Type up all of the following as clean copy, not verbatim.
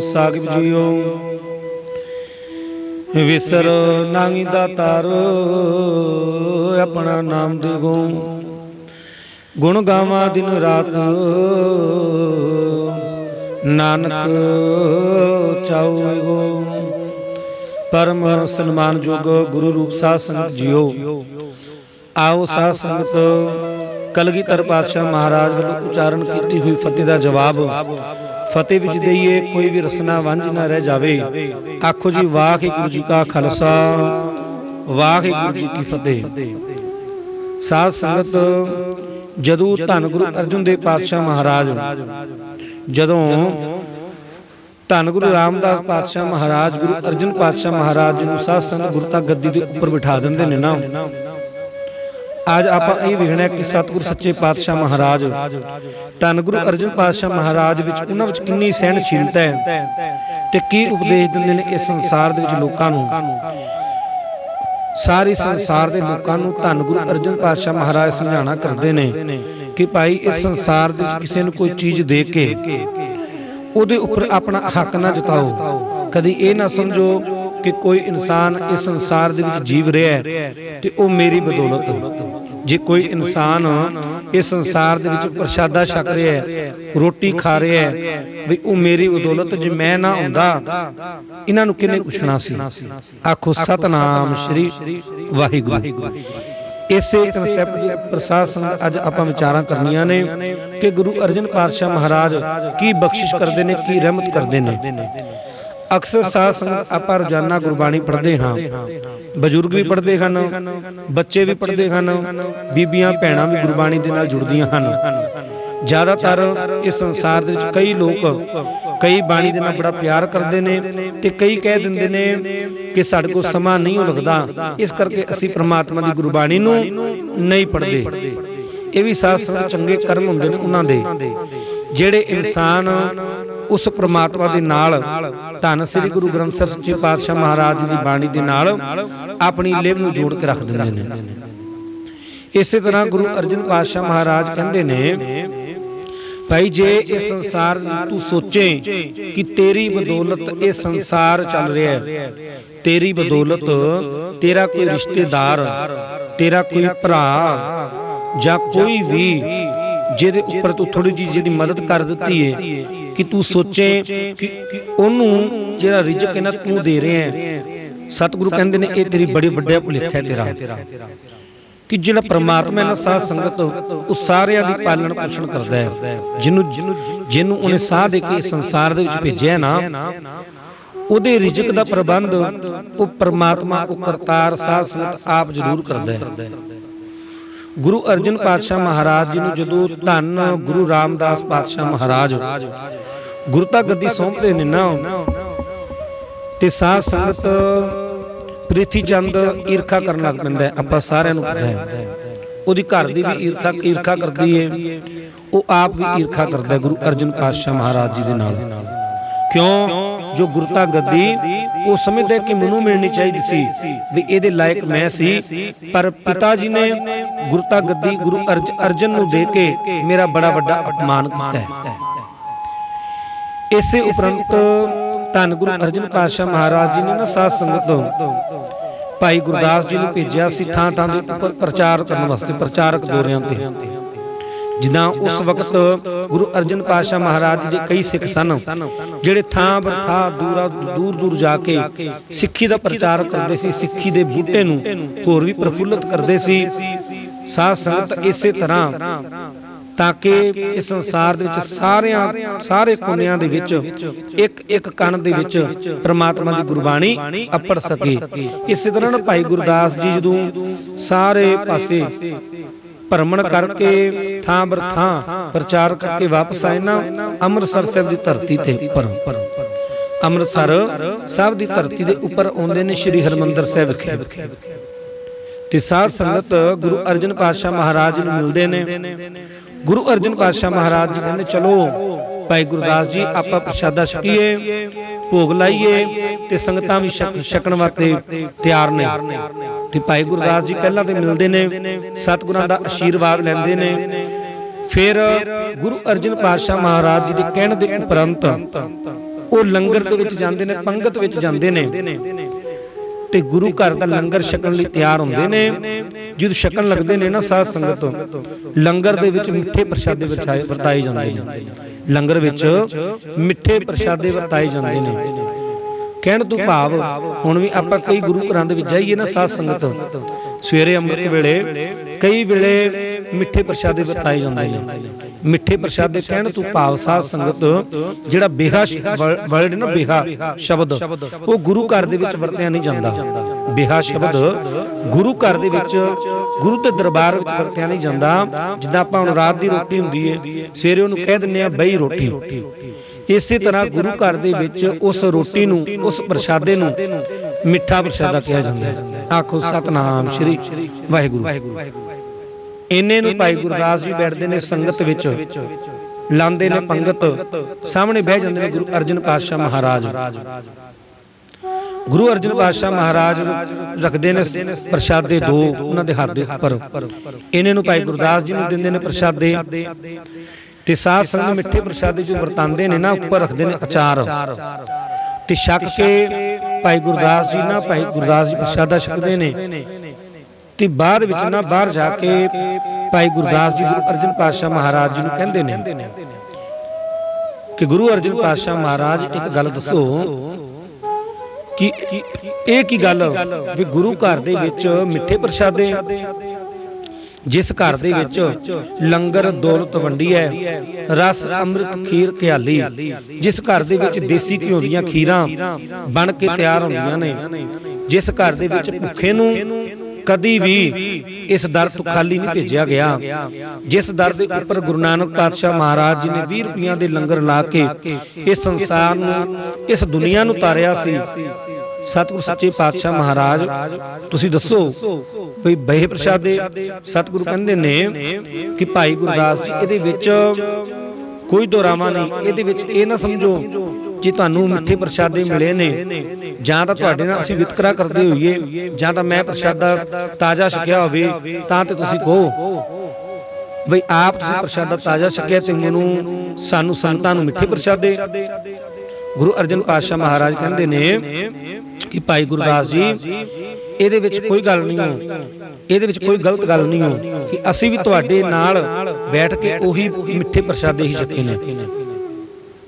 साहिब जियो विसर नांगी दातार अपना नाम देवो गुण गावा दिन रात नानक चाओ परम सन्मान जोग गुरु रूप साध संगत जियो आओ साध संगत कलगीधर पातशाह महाराज वालों उच्चारण की हुई फतेह का जवाब फतेह विच दईए कोई भी रसना वांझ ना रह जावे। आखो जी वाहिगुरू जी का खालसा वाहिगुरू जी की फतेह। साध संगत जदों धन गुरु अर्जुन देव पातशाह महाराज जदों धन गुरु रामदास पातशाह महाराज गुरु अर्जुन पातशाह महाराज जी साध संगत गुरता गद्दी के उपर बिठा देंदे ने ना आज आप वेखना कि सतगुरु सच्चे पातशाह महाराज धन गुरु अर्जुन पातशाह महाराज उन्हां विच कितनी सहनशीलता है ते की उपदेश दिंदे ने इस संसार दे विच लोकां नूं सारे संसार के लोगों को धन गुरु अर्जुन पातशाह महाराज समझाना करते हैं कि भाई इस संसार दे विच किसी नूं कोई चीज़ दे के उहदे उपर अपना हक ना जताओ। कदी ये ना समझो कि कोई इंसान इस संसार दे विच जीव रहा है तो वह मेरी बदौलत जे कोई इंसान इस संसार दे विच प्रसादा छक रहा है रोटी खा रहा है भी वह मेरी बदौलत जे मैं ना हुंदा इन्हां नूं किहने पुछना सी। आखो सतनाम श्री वाहिगुरू। इसे कंसैप्ट के उपर साध संगत अज आपां विचारां करनियां ने कि गुरु अर्जन पातशाह महाराज की बख्शिश करते हैं की रहमत करते हैं। अक्सर साध संगत आप रोजाना गुरबाणी पढ़ते हाँ बजुर्ग भी पढ़ते हैं बच्चे भी पढ़ते हैं बीबियां भैणां भी गुरबाणी दे नाल जुड़दियां हन। ज़्यादातर इस संसार दे विच कई लोग कई बाणी दे नाल बड़ा प्यार करते हैं ते कई कह दिंदे ने कि साडे कोल समा नहीं लगदा इस करके असीं परमात्मा दी गुरबाणी नूं नहीं पढ़ते। ये भी साध संगत चंगे कर्म हुंदे ने उन्हां दे जिहड़े इंसान उस परमात्मा दे नाल धन श्री गुरु ग्रंथ साहिब सच्चे पातशाह महाराज जी की बाणी दे नाल अपनी लिव नूं जोड़ के रख दिंदे ने। इसे तरह गुरु अर्जन पातशाह महाराज कहंदे ने भाई जे इस संसार तू सोचे कि तेरी बदौलत ये संसार चल रहा है तेरी बदौलत तेरा कोई रिश्तेदार तेरा कोई भरा जां कोई भी जिहदे उपर तू थोड़ी जी जिहदी मदद कर दित्ती है कि तू सोचे कि ओनू जिहड़ा रिजक है ना तू दे रहे हैं। सतगुरु कहंदे ने ये तेरी बड़ी वड्डा भुलेखा है तेरा कि जिहड़ा परमात्मा है ना साध संगत उस सारियां दी पालन पोषण करता है जिन्हों उन्हें साह दे के संसार दे विच भेजिया ना उहदे रिजक दा प्रबंध वो परमात्मा वो करतार साध संगत आप जरूर करता है। गुरु अर्जन पातशाह महाराज जी जदों धन गुरु रामदास पातशाह महाराज गुरता गद्दी सौंपते ने ना ते साध संगत प्रिथी चंद ईरखा करन लग पैंदा है। आपां सारिआं नूं पता है उहदी घर दी भी ईरखा करदी है वो आप भी ईरखा करदा है गुरु अर्जन पातशाह महाराज जी दे नाल। क्यों जो गुरता गद्दी वो समझदा है कि मैनूं मिलनी चाहिए सी भी इहदे लायक मैं सी पर पिता जी ने गुरता गद्दी गुरु अर्जन नूं दे के मेरा बड़ा वड्डा अपमान किया है। इसे उपरंत धन गुरु अर्जन पातशाह महाराज जी ने ना साध संगत भाई गुरदास जी नूं भेजिया सी थां थां दे उपर प्रचार करने वास्ते प्रचारक दौरियां ते जिदा उस वक्त गुरु अर्जन पातशाह महाराज जी के कई सिख सन जिहड़े थां बर थां दूर दूर जाके सिक्खी का प्रचार करते सी सिक्खी के बूटे नूं होर भी प्रफुल्लित करते सी। साध संगत इसे तरह ताकि इस संसार दे विच सारे कोनियां दे विच एक एक कण दे विच परमात्मा की गुरबाणी अपड़ सके। इस तरह ना भाई गुरदास जी जदों सारे पासे भ्रमण करके थां बर थां प्रचार करके वापस आए ना अमृतसर साहिब की धरती ते उपर अमृतसर साहिब की धरती के उपर आउंदे ने श्री हरमंदर साहिब विखे ते साध संगत गुरु अर्जन पातशाह महाराज नूं मिलदे ने। गुरु अर्जन पातशाह महाराज जी कहते चलो भाई गुरदास जी आप प्रसादा छकीए भोग लाइए ते संगतां भी छकण वास्ते तैयार ने। ते भाई गुरदास जी पहला तो मिलते ने सतगुरां दा आशीर्वाद लैंदे ने। फिर गुरु अर्जन पातशाह महाराज जी के कहण दे उपरंत ਉਹ ਲੰਗਰ ਦੇ ਵਿੱਚ ਜਾਂਦੇ ਨੇ, ਪੰਗਤ ਵਿੱਚ ਜਾਂਦੇ ਨੇ ਤੇ ਗੁਰੂ ਘਰ ਦਾ ਲੰਗਰ ਛਕਣ ਲਈ ਤਿਆਰ ਹੁੰਦੇ ਨੇ। ਜਦੋਂ ਛਕਣ ਲੱਗਦੇ ਨੇ ਨਾ ਸਾਧ ਸੰਗਤ, ਲੰਗਰ ਦੇ ਵਿੱਚ ਮਿੱਠੇ ਪ੍ਰਸ਼ਾਦੇ ਵਰਤਾਏ ਜਾਂਦੇ ਨੇ। ਲੰਗਰ ਵਿੱਚ ਮਿੱਠੇ ਪ੍ਰਸ਼ਾਦੇ ਵਰਤਾਏ ਜਾਂਦੇ ਨੇ। ਕਹਿਣ ਤੋਂ ਭਾਵ ਹੁਣ ਵੀ ਆਪਾਂ ਕਈ ਗੁਰੂ ਘਰਾਂ ਦੇ ਵਿੱਚ ਜਾਈਏ ਨਾ ਸਾਧ ਸੰਗਤ, ਸਵੇਰੇ ਅੰਮ੍ਰਿਤ ਵੇਲੇ ਕਈ ਵੇਲੇ ਮਿੱਠੇ ਪ੍ਰਸ਼ਾਦੇ ਵਰਤਾਏ ਜਾਂਦੇ ਨੇ। ਮਿੱਠੇ ਪ੍ਰਸ਼ਾਦੇ ਕਹਿਣ ਤੋਂ ਭਾਵ ਸਾਧ ਸੰਗਤ ਜਿਹੜਾ ਬੇਹਾ ਵਰਡ ਨਾ, ਬੇਹਾ ਸ਼ਬਦ, ਉਹ ਗੁਰੂ ਘਰ ਦੇ ਵਿੱਚ ਵਰਤਿਆ ਨਹੀਂ ਜਾਂਦਾ। ਬੇਹਾ ਸ਼ਬਦ ਗੁਰੂ ਘਰ ਦੇ ਵਿੱਚ, ਗੁਰੂ ਦੇ ਦਰਬਾਰ ਵਿੱਚ ਵਰਤਿਆ ਨਹੀਂ ਜਾਂਦਾ। ਜਿੱਦਾਂ ਆਪਾਂ ਹੁਣ ਰਾਤ ਦੀ ਰੋਟੀ ਹੁੰਦੀ ਹੈ, ਸਵੇਰੇ ਉਹਨੂੰ ਕਹਿ ਦਿੰਦੇ ਆ ਬਈ ਰੋਟੀ। ਇਸੇ ਤਰ੍ਹਾਂ ਗੁਰੂ ਘਰ ਦੇ ਵਿੱਚ ਉਸ ਰੋਟੀ ਨੂੰ, ਉਸ ਪ੍ਰਸ਼ਾਦੇ ਨੂੰ ਮਿੱਠਾ ਪ੍ਰਸ਼ਾਦਾ ਕਿਹਾ ਜਾਂਦਾ ਹੈ। ਆਖੋ ਸਤਨਾਮ ਸ੍ਰੀ ਵਾਹਿਗੁਰੂ। ਇੰਨੇ ਨੂੰ ਭਾਈ ਗੁਰਦਾਸ ਜੀ ਬੈਠਦੇ ਨੇ ਸੰਗਤ ਵਿੱਚ, ਲਾਉਂਦੇ ਨੇ ਪੰਗਤ, ਸਾਹਮਣੇ ਬਹਿ ਜਾਂਦੇ ਨੇ ਗੁਰੂ ਅਰਜਨ ਪਾਤਸ਼ਾਹ ਮਹਾਰਾਜ। ਗੁਰੂ ਅਰਜਨ ਪਾਤਸ਼ਾਹ ਮਹਾਰਾਜ ਰੱਖਦੇ ਨੇ ਪ੍ਰਸ਼ਾਦੇ ਦੋ ਉਹਨਾਂ ਦੇ ਹੱਥ ਦੇ ਉੱਪਰ। ਇਹਨਾਂ ਨੂੰ ਭਾਈ ਗੁਰਦਾਸ ਜੀ ਨੂੰ ਦਿੰਦੇ ਨੇ ਪ੍ਰਸ਼ਾਦੇ ਤੇ ਸਾਧ ਸੰਗਤ ਮਿੱਠੇ ਪ੍ਰਸ਼ਾਦੇ ਜੋ ਵਰਤਾਂਦੇ ਨੇ ਨਾ, ਉੱਪਰ ਰੱਖਦੇ ਨੇ ਅਚਾਰ ਤੇ ਛਕ ਕੇ ਭਾਈ ਗੁਰਦਾਸ ਜੀ ਪ੍ਰਸ਼ਾਦਾ ਛਕਦੇ ਨੇ ਤੇ ਬਾਅਦ ਵਿੱਚ ਨਾ ਬਾਹਰ ਜਾ ਕੇ ਭਾਈ ਗੁਰਦਾਸ ਜੀ ਗੁਰੂ ਅਰਜਨ ਪਾਤਸ਼ਾਹ ਮਹਾਰਾਜ ਜੀ ਨੂੰ ਕਹਿੰਦੇ ਨੇ ਕਿ ਗੁਰੂ ਅਰਜਨ ਪਾਤਸ਼ਾਹ ਮਹਾਰਾਜ ਇੱਕ ਗੱਲ ਦੱਸੋ ਕਿ ਇਹ ਕੀ ਗੱਲ ਵੀ ਗੁਰੂ ਘਰ ਦੇ ਵਿੱਚ ਮਿੱਠੇ ਪ੍ਰਸ਼ਾਦੇ, ਜਿਸ ਘਰ ਦੇ ਵਿੱਚ ਲੰਗਰ ਦੌਲਤ ਵੰਡੀ ਹੈ, ਰਸ ਅੰਮ੍ਰਿਤ ਖੀਰ ਘਿਆਲੀ, ਜਿਸ ਘਰ ਦੇ ਵਿੱਚ ਦੇਸੀ ਘਿਓ ਦੀਆਂ ਖੀਰਾਂ ਬਣ ਕੇ ਤਿਆਰ ਹੁੰਦੀਆਂ ਨੇ, ਜਿਸ ਘਰ ਦੇ ਵਿੱਚ ਭੁੱਖੇ ਨੂੰ ਕਦੀ ਵੀ ਇਸ ਦਰ ਤੋਂ ਖਾਲੀ ਨਹੀਂ ਭੇਜਿਆ ਗਿਆ, ਜਿਸ ਦਰ ਦੇ ਉੱਪਰ ਗੁਰੂ ਨਾਨਕ ਪਾਤਸ਼ਾਹ ਮਹਾਰਾਜ ਜੀ ਨੇ 20 ਰੁਪਈਆਂ ਦੇ ਲੰਗਰ ਲਾ ਕੇ ਇਸ ਸੰਸਾਰ ਨੂੰ, ਇਸ ਦੁਨੀਆ ਨੂੰ ਤਾਰਿਆ ਸੀ, ਸਤਿਗੁਰ ਸੱਚੇ ਪਾਤਸ਼ਾਹ ਮਹਾਰਾਜ ਤੁਸੀਂ ਦੱਸੋ ਭਈ ਬਹਿ ਪ੍ਰਸ਼ਾਦੇ। ਸਤਿਗੁਰੂ ਕਹਿੰਦੇ ਨੇ ਕਿ ਭਾਈ ਗੁਰਦਾਸ ਜੀ ਇਹਦੇ ਵਿੱਚ ਕੋਈ ਦੋਰਾਵਾ ਨਹੀਂ, ਇਹਦੇ ਵਿੱਚ ਇਹ ਨਾ ਸਮਝੋ ਜੇ ਤੁਹਾਨੂੰ ਮਿੱਠੇ ਪ੍ਰਸ਼ਾਦੇ ਮਿਲੇ ਨੇ ਜਾਂ ਤਾਂ ਤੁਹਾਡੇ ਨਾਲ ਅਸੀਂ ਵਿਤਕਰਾ ਕਰਦੇ ਹੋਈਏ ਜਾਂ ਤਾਂ ਮੈਂ ਪ੍ਰਸ਼ਾਦਾ ਤਾਜ਼ਾ ਛਕਿਆ ਹੋਵੇ ਤਾਂ ਤੇ ਤੁਸੀਂ ਕਹੋ ਬਈ ਆਪ ਤੁਸੀਂ ਪ੍ਰਸ਼ਾਦਾ ਤਾਜ਼ਾ ਛਕਿਆ ਤੇ ਮੈਨੂੰ ਸਾਨੂੰ ਸੰਗਤਾਂ ਨੂੰ ਮਿੱਠੇ ਪ੍ਰਸ਼ਾਦੇ। ਗੁਰੂ ਅਰਜਨ ਪਾਤਸ਼ਾਹ ਮਹਾਰਾਜ ਕਹਿੰਦੇ ਨੇ ਕਿ ਭਾਈ ਗੁਰਦਾਸ ਜੀ ਇਹਦੇ ਵਿੱਚ ਕੋਈ ਗੱਲ ਨਹੀਂ ਹੋ, ਇਹਦੇ ਵਿੱਚ ਕੋਈ ਗਲਤ ਗੱਲ ਨਹੀਂ ਹੋ ਕਿ ਅਸੀਂ ਵੀ ਤੁਹਾਡੇ ਨਾਲ ਬੈਠ ਕੇ ਉਹੀ ਮਿੱਠੇ ਪ੍ਰਸ਼ਾਦੇ ਹੀ ਛਕੇ ਨੇ।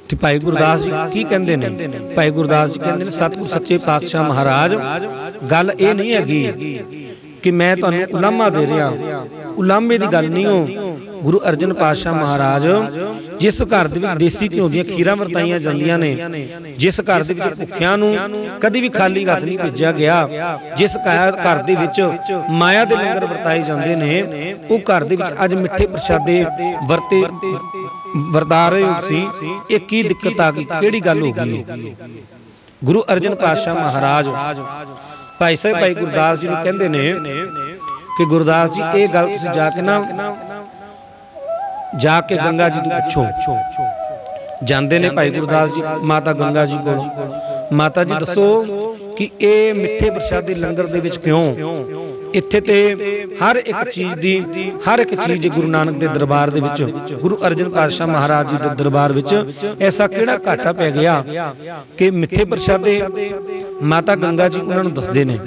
ਤੇ ਭਾਈ ਗੁਰਦਾਸ ਜੀ ਕੀ ਕਹਿੰਦੇ ਨੇ? ਭਾਈ ਗੁਰਦਾਸ ਜੀ ਕਹਿੰਦੇ ਨੇ ਸਤਿਗੁਰ ਸੱਚੇ ਪਾਤਸ਼ਾਹ ਮਹਾਰਾਜ ਗੱਲ ਇਹ ਨਹੀਂ ਹੈਗੀ ਕਿ ਮੈਂ ਤੁਹਾਨੂੰ ਉਲਾਮਾ ਦੇ ਰਿਹਾ, ਉਲਾਮੇ ਦੀ ਗੱਲ ਨਹੀਂ ਹੋ। ਗੁਰੂ ਅਰਜਨ ਪਾਤਸ਼ਾਹ ਮਹਾਰਾਜ ਜਿਸ ਘਰ ਦੇ ਵਿੱਚ ਦੇਸੀ ਘਿਓ ਦੀਆਂ ਖੀਰਾਂ ਵਰਤਾਈਆਂ ਜਾਂਦੀਆਂ ਨੇ, ਜਿਸ ਘਰ ਦੇ ਵਿੱਚ ਭੁੱਖਿਆਂ ਨੂੰ ਕਦੀ ਵੀ ਖਾਲੀ ਹੱਥ ਨਹੀਂ ਭੇਜਿਆ ਗਿਆ, ਜਿਸ ਘਰ ਦੇ ਵਿੱਚ ਮਾਇਆ ਦੇ ਲੰਗਰ ਵਰਤਾਏ ਜਾਂਦੇ ਨੇ, ਉਹ ਘਰ ਦੇ ਵਿੱਚ ਅੱਜ ਮਿੱਠੇ ਪ੍ਰਸ਼ਾਦੇ ਵਰਤਾ ਰਹੇ ਸੀ। ਇਹ ਕੀ ਦਿੱਕਤ ਆ ਗਈ, ਕਿਹੜੀ ਗੱਲ ਹੋ ਗਈ? ਗੁਰੂ ਅਰਜਨ ਪਾਤਸ਼ਾਹ ਮਹਾਰਾਜ ਭਾਈ ਸਾਹਿਬ ਭਾਈ ਗੁਰਦਾਸ ਜੀ ਨੂੰ ਕਹਿੰਦੇ ਨੇ ਕਿ ਗੁਰਦਾਸ ਜੀ ਇਹ ਗੱਲ ਤੁਸੀਂ ਜਾ ਕੇ ਗੰਗਾ ਜੀ ਤੋਂ ਪੁੱਛੋ। ਜਾਂਦੇ ਨੇ ਭਾਈ ਗੁਰਦਾਸ ਜੀ ਮਾਤਾ ਗੰਗਾ ਜੀ ਕੋਲ, ਮਾਤਾ ਜੀ ਦੱਸੋ ਕਿ ਇਹ ਮਿੱਠੇ ਪ੍ਰਸ਼ਾਦੇ ਲੰਗਰ ਦੇ ਵਿੱਚ ਕਿਉਂ? ਇੱਥੇ ਤੇ ਹਰ ਇੱਕ ਚੀਜ਼ ਗੁਰੂ ਨਾਨਕ ਦੇ ਦਰਬਾਰ ਦੇ ਵਿੱਚ, ਗੁਰੂ ਅਰਜਨ ਪਾਤਸ਼ਾਹ ਮਹਾਰਾਜ ਜੀ ਦੇ ਦਰਬਾਰ ਵਿੱਚ ਐਸਾ ਕਿਹੜਾ ਘਾਟਾ ਪੈ ਗਿਆ ਕਿ ਮਿੱਠੇ ਪ੍ਰਸ਼ਾਦੇ? ਮਾਤਾ ਗੰਗਾ ਜੀ ਉਹਨਾਂ ਨੂੰ ਦੱਸਦੇ ਨੇ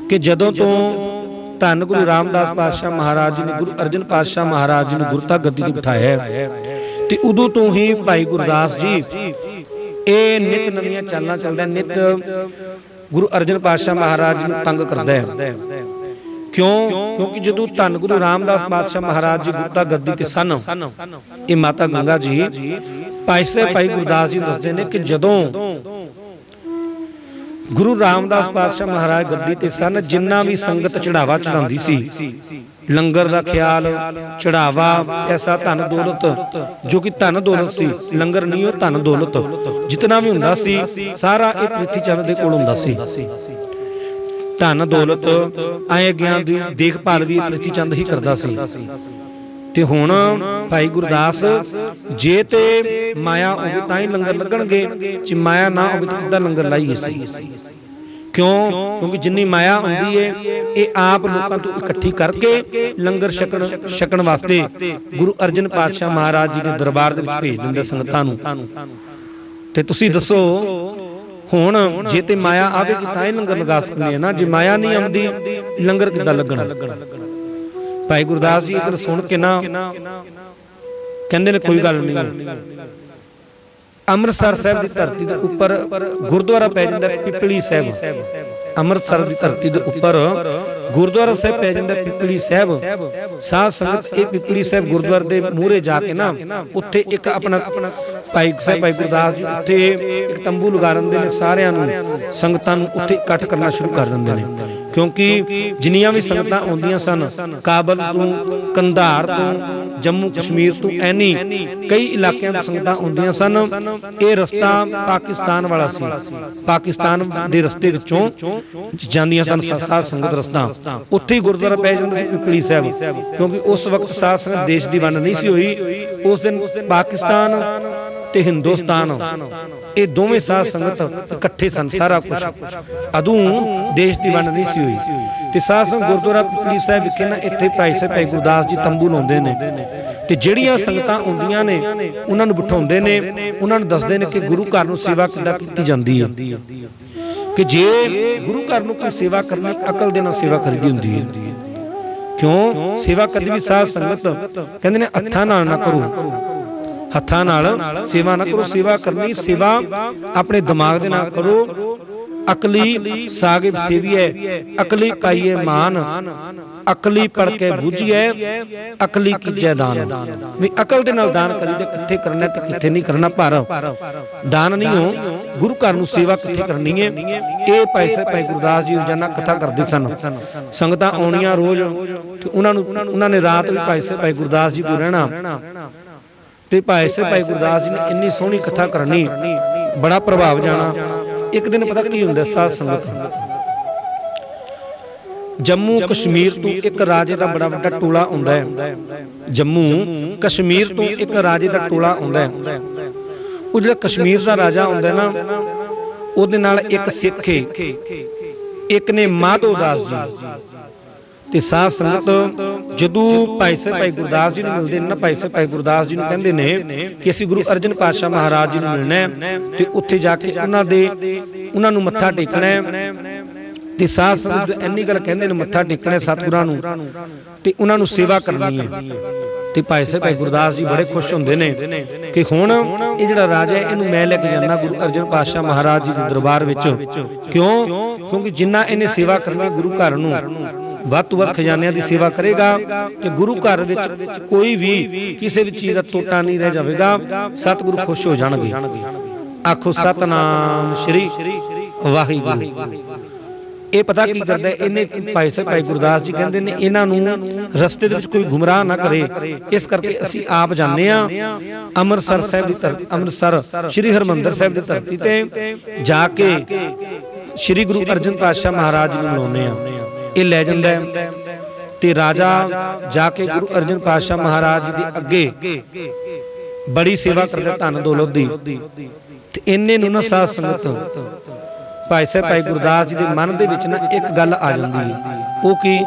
ਕਿ ਜਦੋਂ ਤੋਂ ਧੰਨ ਗੁਰੂ ਰਾਮਦਾਸ ਪਾਤਸ਼ਾਹ ਮਹਾਰਾਜ ਜੀ ਨੇ ਗੁਰੂ ਅਰਜਨ ਪਾਤਸ਼ਾਹ ਮਹਾਰਾਜ ਜੀ ਨੂੰ ਗੁਰਤਾ ਗੱਦੀ ਤੇ ਬਿਠਾਇਆ ਤੇ ਉਦੋਂ ਤੋਂ ਹੀ ਭਾਈ ਗੁਰਦਾਸ ਜੀ ਇਹ ਨਿਤ ਨਵੀਆਂ ਚਾਲਾਂ ਚੱਲਦਾ, ਨਿਤ ਗੁਰੂ ਅਰਜਨ ਪਾਤਸ਼ਾਹ ਮਹਾਰਾਜ ਜੀ ਨੂੰ ਤੰਗ ਕਰਦਾ ਹੈ। ਕਿਉਂਕਿ ਜਦੋਂ ਧੰਨ ਗੁਰੂ ਰਾਮਦਾਸ ਪਾਤਸ਼ਾਹ ਮਹਾਰਾਜ ਜੀ ਗੁਰਤਾ ਗੱਦੀ ਤੇ ਸਨ, ਇਹ ਮਾਤਾ ਗੰਗਾ ਜੀ ਭਾਈ ਗੁਰਦਾਸ ਜੀ ਦੱਸਦੇ ਨੇ ਕਿ ਜਦੋਂ ਗੁਰੂ ਰਾਮਦਾਸ ਪਾਤਸ਼ਾਹ ਮਹਾਰਾਜ ਗੱਦੀ ਤੇ ਸਨ, ਜਿੰਨਾ ਵੀ ਸੰਗਤ ਚੜਾਵਾ ਚੜਾਉਂਦੀ ਸੀ, ਲੰਗਰ ਦਾ ਖਿਆਲ, ਚੜਾਵਾ, ਐਸਾ ਧਨ ਦੌਲਤ ਜੋ ਕਿ ਧਨ ਦੌਲਤ ਸੀ, ਲੰਗਰ ਨਹੀਂ ਉਹ ਧਨ ਦੌਲਤ ਜਿਤਨਾ ਵੀ ਹੁੰਦਾ ਸੀ ਸਾਰਾ ਇਹ ਪ੍ਰਿਥੀ ਚੰਦ ਦੇ ਕੋਲ ਹੁੰਦਾ ਸੀ। ਧਨ ਦੌਲਤ ਆਏ ਗਿਆਨ ਦੀ ਦੇਖਭਾਲ ਵੀ ਪ੍ਰਿਥੀ ਚੰਦ ਹੀ ਕਰਦਾ ਸੀ। ਤੇ ਹੁਣ ਭਾਈ ਗੁਰਦਾਸ ਜੇ ਤੇ ਮਾਇਆ ਹੋਵੇ ਤਾਂ ਹੀ ਲੰਗਰ ਲੱਗਣਗੇ, ਜੇ ਮਾਇਆ ਨਾ ਹੋਵੇ ਤਾਂ ਕਿੱਦਾਂ ਲੰਗਰ ਲਾਈਏ ਸੀ? ਕਿਉਂਕਿ ਜਿੰਨੀ ਮਾਇਆ ਹੁੰਦੀ ਹੈ ਇਹ ਆਪ ਲੋਕਾਂ ਤੋਂ ਇਕੱਠੀ ਕਰਕੇ ਲੰਗਰ ਛਕਣ ਵਾਸਤੇ ਗੁਰੂ ਅਰਜਨ ਪਾਤਸ਼ਾਹ ਮਹਾਰਾਜ ਜੀ ਦੇ ਦਰਬਾਰ ਦੇ ਵਿੱਚ ਭੇਜ ਦਿੰਦੇ ਸੰਗਤਾਂ ਨੂੰ। ਤੇ ਤੁਸੀਂ ਦੱਸੋ ਹੁਣ ਜੇ ਤੇ ਮਾਇਆ ਆਵੇਗੀ ਤਾਂ ਹੀ ਲੰਗਰ ਲਗਾ ਸਕਦੇ ਆ ਨਾ, ਜੇ ਮਾਇਆ ਨਹੀਂ ਆਉਂਦੀ ਲੰਗਰ ਕਿੱਦਾਂ ਲੱਗਣਾ। ਭਾਈ ਗੁਰਦਾਸ ਜੀ ਇਹ ਗੱਲ ਸੁਣ ਕੇ ਨਾ ਕਹਿੰਦੇ ਨੇ ਕੋਈ ਗੱਲ ਨਹੀਂ। ਅੰਮ੍ਰਿਤਸਰ ਸਾਹਿਬ ਦੀ ਧਰਤੀ ਦੇ ਉੱਪਰ ਗੁਰਦੁਆਰਾ ਪੈ ਜਾਂਦਾ ਪਿਪਲੀ ਸਾਹਿਬ। ਅੰਮ੍ਰਿਤਸਰ ਦੀ ਧਰਤੀ ਦੇ ਉੱਪਰ ਗੁਰਦੁਆਰਾ ਸਾਹਿਬ ਪੈ ਜਾਂਦਾ ਪਿਪਲੀ ਸਾਹਿਬ। ਸਾਧ ਸੰਗਤ ਇਹ ਪਿਪਲੀ ਸਾਹਿਬ ਗੁਰਦੁਆਰੇ ਦੇ ਮੂਹਰੇ ਜਾ ਕੇ ਨਾ ਉੱਥੇ ਇੱਕ ਆਪਣਾ ਭਾਈ ਸਾਹਿਬ ਭਾਈ ਗੁਰਦਾਸ ਜੀ ਉੱਥੇ ਇੱਕ ਤੰਬੂ ਲਗਾ ਦਿੰਦੇ ਨੇ, ਸਾਰਿਆਂ ਨੂੰ ਸੰਗਤਾਂ ਨੂੰ ਉੱਥੇ ਇਕੱਠ ਕਰਨਾ ਸ਼ੁਰੂ ਕਰ ਦਿੰਦੇ ਨੇ। ਕਿਉਂਕਿ ਜਿੰਨੀਆਂ ਵੀ ਸੰਗਤਾਂ ਆਉਂਦੀਆਂ ਸਨ ਕਾਬਲ ਤੋਂ, ਕੰਧਾਰ ਤੋਂ, ਜੰਮੂ ਕਸ਼ਮੀਰ ਤੋਂ, ਐਨੀ ਕਈ ਇਲਾਕਿਆਂ ਤੋਂ ਸੰਗਤਾਂ ਆਉਂਦੀਆਂ ਸਨ। ਇਹ ਰਸਤਾ ਪਾਕਿਸਤਾਨ ਵਾਲਾ ਸੀ, ਪਾਕਿਸਤਾਨ ਦੇ ਰਸਤੇ ਵਿੱਚੋਂ ਜਾਂਦੀਆਂ ਸਨ ਸਾਧ ਸੰਗਤ ਰਸਤਾ। ਉੱਥੇ ਹੀ ਗੁਰਦੁਆਰਾ ਪੈ ਜਾਂਦਾ ਸੀ ਪਿਪਲੀ ਸਾਹਿਬ, ਕਿਉਂਕਿ ਉਸ ਵਕਤ ਸਾਧ ਸੰਗਤ ਦੇਸ਼ ਦੀ ਵੰਡ ਨਹੀਂ ਸੀ ਹੋਈ। ਉਸ ਦਿਨ ਪਾਕਿਸਤਾਨ ਤੇ ਹਿੰਦੁਸਤਾਨ ਇਹ ਦੋਵੇਂ ਸਾਧ ਸੰਗਤ ਇਕੱਠੇ ਸਨ, ਸਾਰਾ ਕੁਝ ਅਦੋਂ ਦੇਸ਼ ਦੀ ਵੰਡ ਨਹੀਂ ਸੀ ਹੋਈ। ਤੇ ਸਾਧ ਸੰਗਤ ਗੁਰਦੁਆਰਾ ਪਿਪਲੀ ਸਾਹਿਬ ਵਿਖੇ ਨਾ ਇੱਥੇ ਭਾਈ ਸਾਹਿਬ ਭਾਈ ਗੁਰਦਾਸ ਜੀ ਤੰਬੂ ਲਾਉਂਦੇ ਨੇ ਤੇ ਜਿਹੜੀਆਂ ਸੰਗਤਾਂ ਆਉਂਦੀਆਂ ਨੇ ਉਹਨਾਂ ਨੂੰ ਬਿਠਾਉਂਦੇ ਨੇ, ਉਹਨਾਂ ਨੂੰ ਦੱਸਦੇ ਨੇ ਕਿ ਗੁਰੂ ਘਰ ਨੂੰ ਸੇਵਾ ਕਿੱਦਾਂ ਕੀਤੀ ਜਾਂਦੀ ਹੈ, ਕਿ ਜੇ ਗੁਰੂ ਘਰ ਨੂੰ ਕੋਈ ਸੇਵਾ ਕਰਨੀ ਅਕਲ ਦੇ ਨਾਲ ਸੇਵਾ ਕਰੀਦੀ ਹੁੰਦੀ ਹੈ। ਕਿਉਂ ਸੇਵਾ ਕਦੀ ਵੀ ਸਾਧ ਸੰਗਤ ਕਹਿੰਦੇ ਨੇ ਹੱਥਾਂ ਨਾਲ ਨਾ ਕਰੋ, ਹੱਥਾਂ ਨਾਲ ਸੇਵਾ ਨਾ ਕਰੋ। ਸੇਵਾ ਕਰਨੀ ਸੇਵਾ ਆਪਣੇ ਦਿਮਾਗ ਦੇ ਨਾਲ ਕਰੋ। ਅਕਲੀ ਸਾਗਿਬ ਸੇਵੀਐ, ਅਕਲੀ ਪਾਈਏ ਮਾਨ, ਅਕਲੀ ਪੜ ਕੇ ਬੁੱਝੀਐ, ਅਕਲੀ ਕੀਜੈ ਦਾਨ। ਵੀ ਅਕਲ ਦੇ ਨਾਲ ਦਾਨ ਕਰੀਦਾ, ਕਿੱਥੇ ਕਰਨਾ ਤੇ ਕਿੱਥੇ ਨਹੀਂ ਕਰਨਾ। ਪਰ ਦਾਨ ਨਹੀਂ ਹੋ ਗੁਰੂ ਘਰ ਨੂੰ ਸੇਵਾ ਕਿੱਥੇ ਕਰਨੀ ਹੈ। ਇਹ ਭਾਈ ਸਾਹਿਬ ਭਾਈ ਗੁਰਦਾਸ ਜੀ ਰੋਜ਼ਾਨਾ ਕਥਾ ਕਰਦੇ ਸਨ। ਸੰਗਤਾਂ ਆਉਣੀਆਂ ਰੋਜ਼ ਤੇ ਉਹਨਾਂ ਨੇ ਰਾਤ ਵੀ ਭਾਈ ਸਾਹਿਬ ਭਾਈ ਗੁਰਦਾਸ ਜੀ ਕੋਲ ਰਹਿਣਾ ਤੇ ਭਾਈ ਸਾਹਿਬ ਭਾਈ ਗੁਰਦਾਸ ਜੀ ਨੇ ਇੰਨੀ ਸੋਹਣੀ ਕਥਾ ਕਰਨੀ, ਬੜਾ ਪ੍ਰਭਾਵ ਜਾਣਾ। ਇੱਕ ਦਿਨ ਪਤਾ ਕੀ ਹੁੰਦਾ, ਸਾਧ ਸੰਗਤ ਜੰਮੂ ਕਸ਼ਮੀਰ ਤੋਂ ਇੱਕ ਰਾਜੇ ਦਾ ਬੜਾ ਵੱਡਾ ਟੋਲਾ ਆਉਂਦਾ ਹੈ। ਜੰਮੂ ਕਸ਼ਮੀਰ ਤੋਂ ਇੱਕ ਰਾਜੇ ਦਾ ਟੋਲਾ ਆਉਂਦਾ ਹੈ। ਉਹ ਜਿਹੜਾ ਕਸ਼ਮੀਰ ਦਾ ਰਾਜਾ ਹੁੰਦਾ ਨਾ ਉਹਦੇ ਨਾਲ ਇੱਕ ਸਿੱਖ ਹੈ, ਇੱਕ ਨੇ ਮਾਧੋ ਦਾਸ ਜੀ। ਤੇ ਸਾਧ ਸੰਗਤ ਜਦੋਂ ਭਾਈ ਸਾਹਿਬ ਭਾਈ ਗੁਰਦਾਸ ਜੀ ਨੂੰ ਮਿਲਦੇ ਨੇ ਨਾ, ਭਾਈ ਸਾਹਿਬ ਭਾਈ ਗੁਰਦਾਸ ਜੀ ਨੂੰ ਕਹਿੰਦੇ ਨੇ ਕਿ ਅਸੀਂ ਗੁਰੂ ਅਰਜਨ ਪਾਤਸ਼ਾਹ ਮਹਾਰਾਜ ਜੀ ਨੂੰ ਮਿਲਣਾ ਹੈ ਤੇ ਉੱਥੇ ਜਾ ਕੇ ਉਹਨਾਂ ਨੂੰ ਮੱਥਾ ਟੇਕਣਾ ਹੈ। ਤੇ ਸਾਧ ਸੰਗਤ ਇੰਨੀ ਗੱਲ ਕਹਿੰਦੇ ਨੇ, ਮੱਥਾ ਟੇਕਣਾ ਸਤਿਗੁਰਾਂ ਨੂੰ ਤੇ ਉਹਨਾਂ ਨੂੰ ਸੇਵਾ ਕਰਨੀ ਹੈ। ਤੇ ਭਾਈ ਸਾਹਿਬ ਭਾਈ ਗੁਰਦਾਸ ਜੀ ਬੜੇ ਖੁਸ਼ ਹੁੰਦੇ ਨੇ ਕਿ ਹੁਣ ਇਹ ਜਿਹੜਾ ਰਾਜਾ ਹੈ ਇਹਨੂੰ ਮੈਂ ਲੈ ਕੇ ਜਾਣਾ ਗੁਰੂ ਅਰਜਨ ਪਾਤਸ਼ਾਹ ਮਹਾਰਾਜ ਜੀ ਦੇ ਦਰਬਾਰ ਵਿੱਚ। ਕਿਉਂਕਿ ਜਿੰਨਾ ਇਹਨੇ ਸੇਵਾ ਕਰਨੀ ਗੁਰੂ ਘਰ ਨੂੰ, ਵੱਧ ਤੋਂ ਵੱਧ ਖਜ਼ਾਨਿਆਂ ਦੀ ਸੇਵਾ ਕਰੇਗਾ ਤੇ ਗੁਰੂ ਘਰ ਵਿੱਚ ਕੋਈ ਵੀ ਕਿਸੇ ਵੀ ਚੀਜ਼ ਦਾ ਟੋਟਾ ਨਹੀਂ ਰਹਿ ਜਾਵੇਗਾ। ਸਤਿਗੁਰੂ ਖੁਸ਼ ਹੋ ਜਾਣਗੇ। ਆਖੋ ਸਤਨਾਮ ਸ਼੍ਰੀ ਵਾਹਿਗੁਰੂ। ਇਹ ਪਤਾ ਕੀ ਕਰਦਾ ਇਹਨੇ, ਭਾਈ ਸਾਹਿਬ ਭਾਈ ਗੁਰਦਾਸ ਜੀ ਕਹਿੰਦੇ ਨੇ ਇਹਨਾਂ ਨੂੰ ਰਸਤੇ ਦੇ ਵਿੱਚ ਕੋਈ ਗੁੰਮਰਾਹ ਨਾ ਕਰੇ। ਇਸ ਕਰਕੇ ਅਸੀਂ ਆਪ ਜਾਂਦੇ ਆ ਅੰਮ੍ਰਿਤਸਰ ਸਾਹਿਬ ਦੀ ਅੰਮ੍ਰਿਤਸਰ ਸ੍ਰੀ ਹਰਿਮੰਦਰ ਸਾਹਿਬ ਦੀ ਧਰਤੀ ਤੇ ਜਾ ਕੇ ਸ੍ਰੀ ਗੁਰੂ ਅਰਜਨ ਪਾਤਸ਼ਾਹ ਮਹਾਰਾਜ ਜੀ ਨੂੰ ਮਿਲਾਉਂਦੇ ਆ। ਇਹ ਲੈ ਜਾਂਦਾ ਹੈ ਤੇ ਰਾਜਾ ਜਾ ਕੇ ਗੁਰੂ ਅਰਜਨ ਪਾਤਸ਼ਾਹ ਮਹਾਰਾਜ ਜੀ ਦੇ ਅੱਗੇ ਬੜੀ ਸੇਵਾ ਕਰਦਾ ਧਨ ਦੌਲਤ ਦੀ। ਤੇ ਇੰਨੇ ਨੂੰ ਨਾ ਸਾਧ ਸੰਗਤ ਭਾਈ ਸਾਹਿਬ ਭਾਈ ਗੁਰਦਾਸ ਜੀ ਦੇ ਮਨ ਦੇ ਵਿੱਚ ਨਾ ਇੱਕ ਗੱਲ ਆ ਜਾਂਦੀ ਹੈ। ਉਹ ਕੀ?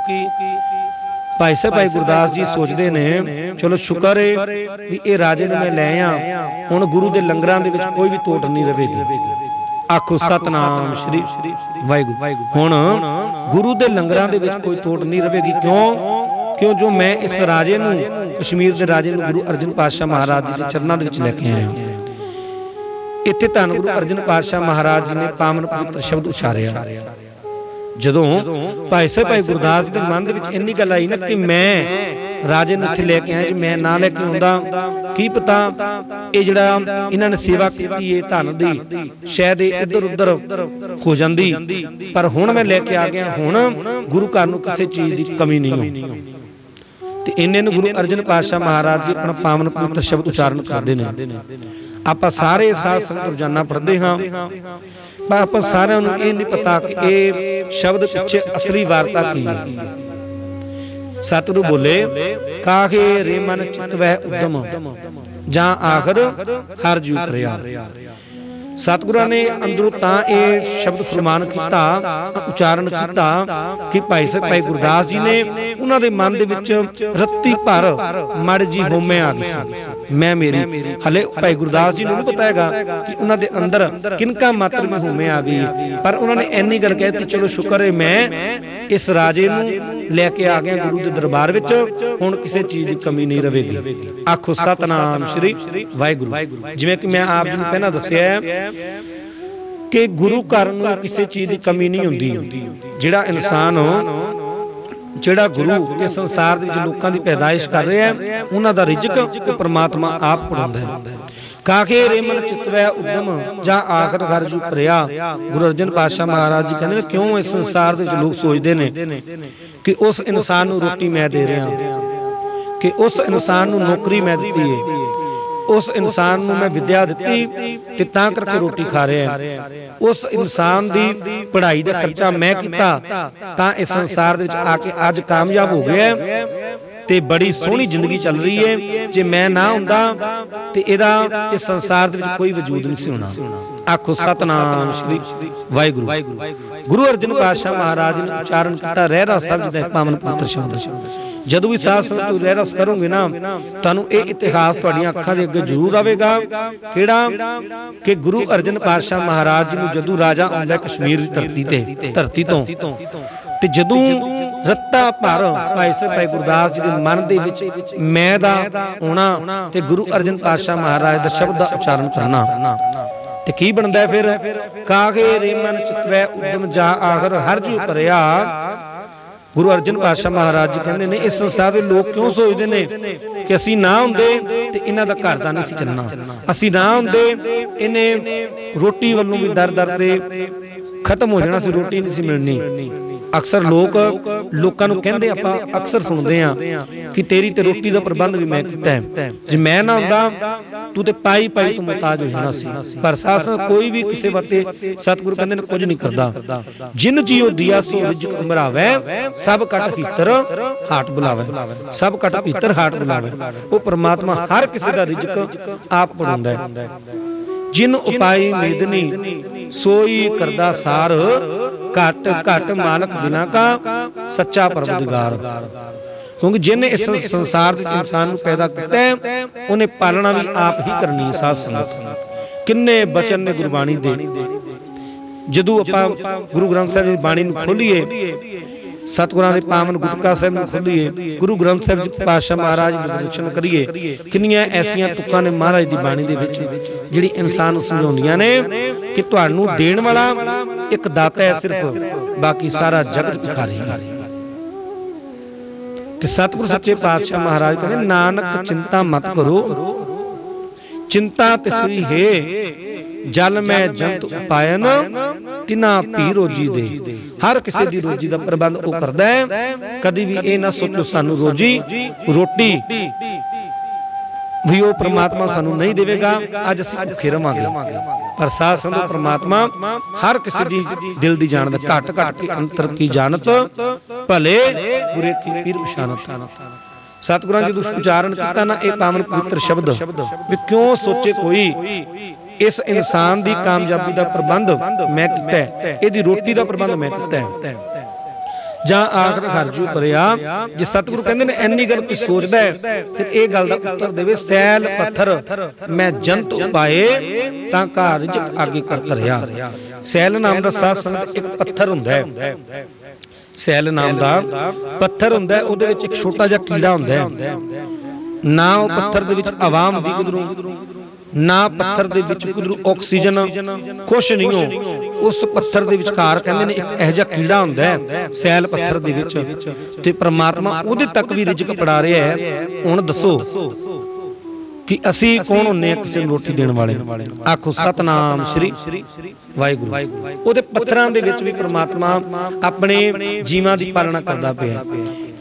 ਭਾਈ ਸਾਹਿਬ ਭਾਈ ਗੁਰਦਾਸ ਜੀ ਸੋਚਦੇ ਨੇ ਚਲੋ ਸ਼ੁਕਰ ਹੈ ਵੀ ਇਹ ਰਾਜੇ ਨੂੰ ਮੈਂ ਲੈ ਆ, ਹੁਣ ਗੁਰੂ ਦੇ ਲੰਗਰਾਂ ਦੇ ਵਿੱਚ ਕੋਈ ਵੀ ਤੋਟ ਨਹੀਂ ਰਹੇਗੀ। ਆਖੋ ਸਤਨਾਮ ਸ਼੍ਰੀ ਵਾਹਿਗੁਰੂ। ਹੁਣ ਗੁਰੂ ਦੇ ਲੰਗਰਾਂ ਦੇ ਵਿੱਚ ਕੋਈ ਤੋਟ ਨਹੀਂ ਰਹੇਗੀ। ਕਿਉਂ ਜੋ ਮੈਂ ਇਸ ਰਾਜੇ ਨੂੰ, ਕਸ਼ਮੀਰ ਦੇ ਰਾਜੇ ਨੂੰ ਗੁਰੂ ਅਰਜਨ ਪਾਤਸ਼ਾਹ ਮਹਾਰਾਜ ਜੀ ਦੇ ਚਰਨਾਂ ਦੇ ਵਿੱਚ ਲੈ ਕੇ ਆਇਆ। ਇੱਥੇ ਧੰਨ ਗੁਰੂ ਅਰਜਨ ਪਾਤਸ਼ਾਹ ਮਹਾਰਾਜ ਜੀ ਨੇ ਪਾਵਨ ਪਵਿੱਤਰ ਸ਼ਬਦ ਉਚਾਰਿਆ। ਜਦੋਂ ਭਾਈ ਸਾਹਿਬ ਭਾਈ ਗੁਰਦਾਸ ਜੀ ਦੇ ਮਨ ਦੇ ਵਿੱਚ ਇੰਨੀ ਗੱਲ ਆਈ ਨਾ ਕਿ ਮੈਂ ਰਾਜੇ ਨੂੰ ਇੱਥੇ ਲੈ ਕੇ ਆਇਆ, ਜੇ ਮੈਂ ਨਾ ਲੈ ਕੇ ਆਉਂਦਾ ਕੀ ਪਤਾ ਇਹ ਜਿਹੜਾ ਇਹਨਾਂ ਨੇ ਸੇਵਾ ਕੀਤੀ ਹੈ ਧਨ ਦੀ ਸ਼ਾਇਦ ਇੱਧਰ ਉੱਧਰ ਹੋ ਜਾਂਦੀ। ਪਰ ਹੁਣ ਮੈਂ ਲੈ ਕੇ ਆ ਗਿਆ, ਹੁਣ ਗੁਰੂ ਘਰ ਨੂੰ ਕਿਸੇ ਚੀਜ਼ ਦੀ ਕਮੀ ਨਹੀਂ ਹੋਣੀ। ਤੇ ਇੰਨੇ ਨੂੰ ਗੁਰੂ ਅਰਜਨ ਪਾਤਸ਼ਾਹ ਮਹਾਰਾਜ ਜੀ ਆਪਣਾ ਪਾਵਨ ਪਵਿੱਤਰ ਸ਼ਬਦ ਉਚਾਰਨ ਕਰਦੇ ਨੇ। ਆਪਾਂ ਸਾਰੇ ਸਾਧ ਸੰਗਤ ਰੋਜ਼ਾਨਾ ਪੜ੍ਹਦੇ ਹਾਂ, ਪਰ ਆਪਾਂ ਸਾਰਿਆਂ ਨੂੰ ਇਹ ਨਹੀਂ ਪਤਾ ਕਿ ਇਹ ਸ਼ਬਦ ਪਿੱਛੇ ਅਸਲੀ ਵਾਰਤਾ ਕੀ ਹੈ। ਸਤਿਗੁਰੂ ਬੋਲੇ ਕਾਹੇ ਰੇ ਮਨ ਚਿਤ ਵਹਿ ਉਦਮ ਜਾਂ ਆਖਰ ਹਰ ਜੂ ਪ੍ਰਿਆ। सतगुਰਾਂ ने अंदरों तां ये शब्द फरमान किया, उच्चारण किया कि भाई गुरदास जी ने उन्हां दे मन दे विच रत्ती भर मड़ जी होमे आ गई सी मैं मेरी। हले भाई गुरदास जी नूं नहीं पता हैगा कि उन्हां दे अंदर किनका मात्र भी होमे आ गई है, पर उन्होंने इन्नी गल कहती, चलो शुक्र है मैं इस राजे नूं लैके आ गया गुरु के दरबार विच, हुण किसी चीज़ की कमी नहीं रहेगी। आखो सतनाम श्री वाहिगुरू। जिवें कि मैं आप जी नूं पहलां दस्सिआ कि गुरु घर नूं किसी चीज़ की कमी नहीं हुंदी। जिहड़ा इंसान जिहड़ा गुरु इस संसार दे विच लोकां दी पैदाइश कर रहा है, उन्हां दा रिजक वो परमात्मा आप पढ़ाउंदा है। काके रेमल चितवै उद्यम जा आखर घर जू भरिया। गुरु अर्जन पातशाह महाराज जी कहते हैं, क्यों इस संसार दे विच लोग सोचते हैं कि उस इंसान नूं रोटी मैं दे रहा, कि उस इंसान नूं नौकरी मैं दित्ती है, उस इंसान नूं मैं विद्या दित्ती ते तां करके रोटी खा रहा है, उस इंसान दी पढ़ाई दा खर्चा मैं कीता तां इस संसार दे विच आके अज कामयाब हो गया ते बड़ी सोहनी जिंदगी चल रही है। जे मैं ना हुंदा ते इहदा इस संसार दे विच कोई वजूद नहीं सी होना। आखो सतनाम श्री वाहिगुरू। गुरु अर्जन पातशाह महाराज ने उच्चारण किया रहरा शब्द दा पावन पवित्र शब्द। जदों भी साध संगत रहरा करोगे ना, तुहानूं ये इतिहास तुहाडीआं अखां दे अगे जरूर आवेगा। किहड़ा कि गुरु अर्जन पातशाह महाराज जी नूं जदों राजा आउंदा कश्मीर दी धरती तो ते जदों रत्ता भर भाई गुरदास जी दे मन दे विच मैं दा होना ते गुरु अर्जन पातशाह महाराज दा शब्द दा उच्चारण करना ते की बनदा फिर। कागे रेमन चितवै उद्यम जा आखर हर जू भरिया। गुरु अर्जन पातशाह महाराज जी कहते हैं, इस संसार के लोग क्यों सोचते हैं कि असी ना होंदे ते इन्हां दा घर दा नहीं सी चलना, असी ना होंदे इन्हें रोटी वालों भी दर दर ते खत्म हो जाना सी, रोटी नहीं सी मिलनी। अक्सर लोग लोकां नूं कहंदे, आपां अक्सर सुनदे हां कि तेरी ते रोटी दा प्रबंध भी मैं कीता है, जे मैं ना हुंदा तू ते पाई पाई तू मुहताज हो जाना सी। पर सासन कोई भी किसी वास्ते सतगुरु कहंदे ने कुछ नहीं करदा। जिन जीओ दिया सो रिजक अमरावै, सब कट हीतर हाट बुलावै, सब कट भीतर हाट बुलावै। वो परमात्मा हर किसी दा रिजक आप पढ़ाउंदा है। जिन उपाय मेदनी सोई करदा सार, घट घट मालक दिना का सच्चा परवरदिगार। क्योंकि जिन्हें इस संसार के इंसान को पैदा किया है, उन्हें पालना भी आप ही करनी है। साध संगत किन्ने बचन ने गुरबाणी दे, जदों आपां गुरु ग्रंथ साहिब की बाणी नूं खोलीए, सतगुरां दे पावन गुटका साहिब नूं खोलीए, गुरु ग्रंथ साहिब जी पातशाह महाराज दे दर्शन करिए, किन्नियां ऐसियां तुकां ने महाराज दी बाणी दे विच जिहड़ी इंसान नूं समझाउंदियां ने कि तुहानूं देण वाला एक दाता है सिर्फ, बाकी सारा जगत भिखारी है। ते सतगुरु सच्चे पातशाह महाराज कहते, नानक चिंता मत करो, चिंता तिसरी है जल में जंत उपायन, तिना भी रोजी दे। हर किसी दी रोजी दा प्रबंध वो करदा है। कदी भी ये ना सोचो सानू रोजी रोटी भी वो परमात्मा सानू नहीं देवेगा, अज असीं भुखे रहांगे। पर साध संगत परमात्मा हर किसी दी दिल दी जानदा, घट घट के अंतर की जानत, भले बुरे की पीर पछानत। सतगुरां जी दा उच्चारण किया ना ये पावन पवित्र शब्द, भी क्यों सोचे कोई इस इंसान दी कामयाबी दा प्रबंध मैं कीता है, इहदी रोटी दा प्रबंध मैं कीता है। जां आखर घर जू भरिया। जे सतगुरु कहंदे ने इन्नी गल कोई सोचदा है, फिर ये गल दा उत्तर देवे, सैल पत्थर मैं जंत उपाए तां घर रिजक आगे कर धरिया। सैल नाम दा साध संगत एक पत्थर हुंदा है, सैल नाम दा पत्थर हुंदा है, उहदे विच एक छोटा जिहा कीड़ा हुंदा है। ना वो पत्थर दे विच हवा हुंदी किधरों, ना पत्थर दे विच किधरों ऑक्सीजन, कुछ नहीं हो। उस पत्थर दे विचकार कहंदे ने एक इहो जिहा कीड़ा हुंदा है सैल पत्थर दे विच, ते परमात्मा उहदे तक भी रिजक पड़ा रहा है। हुण दसो कि असी कौन हुंने किसी नूं रोटी देण वाले। आखो सतनाम श्री वाहिगुरू। उहदे पत्थरां दे विच भी परमात्मा अपने जीवां दी पालना करदा पिया।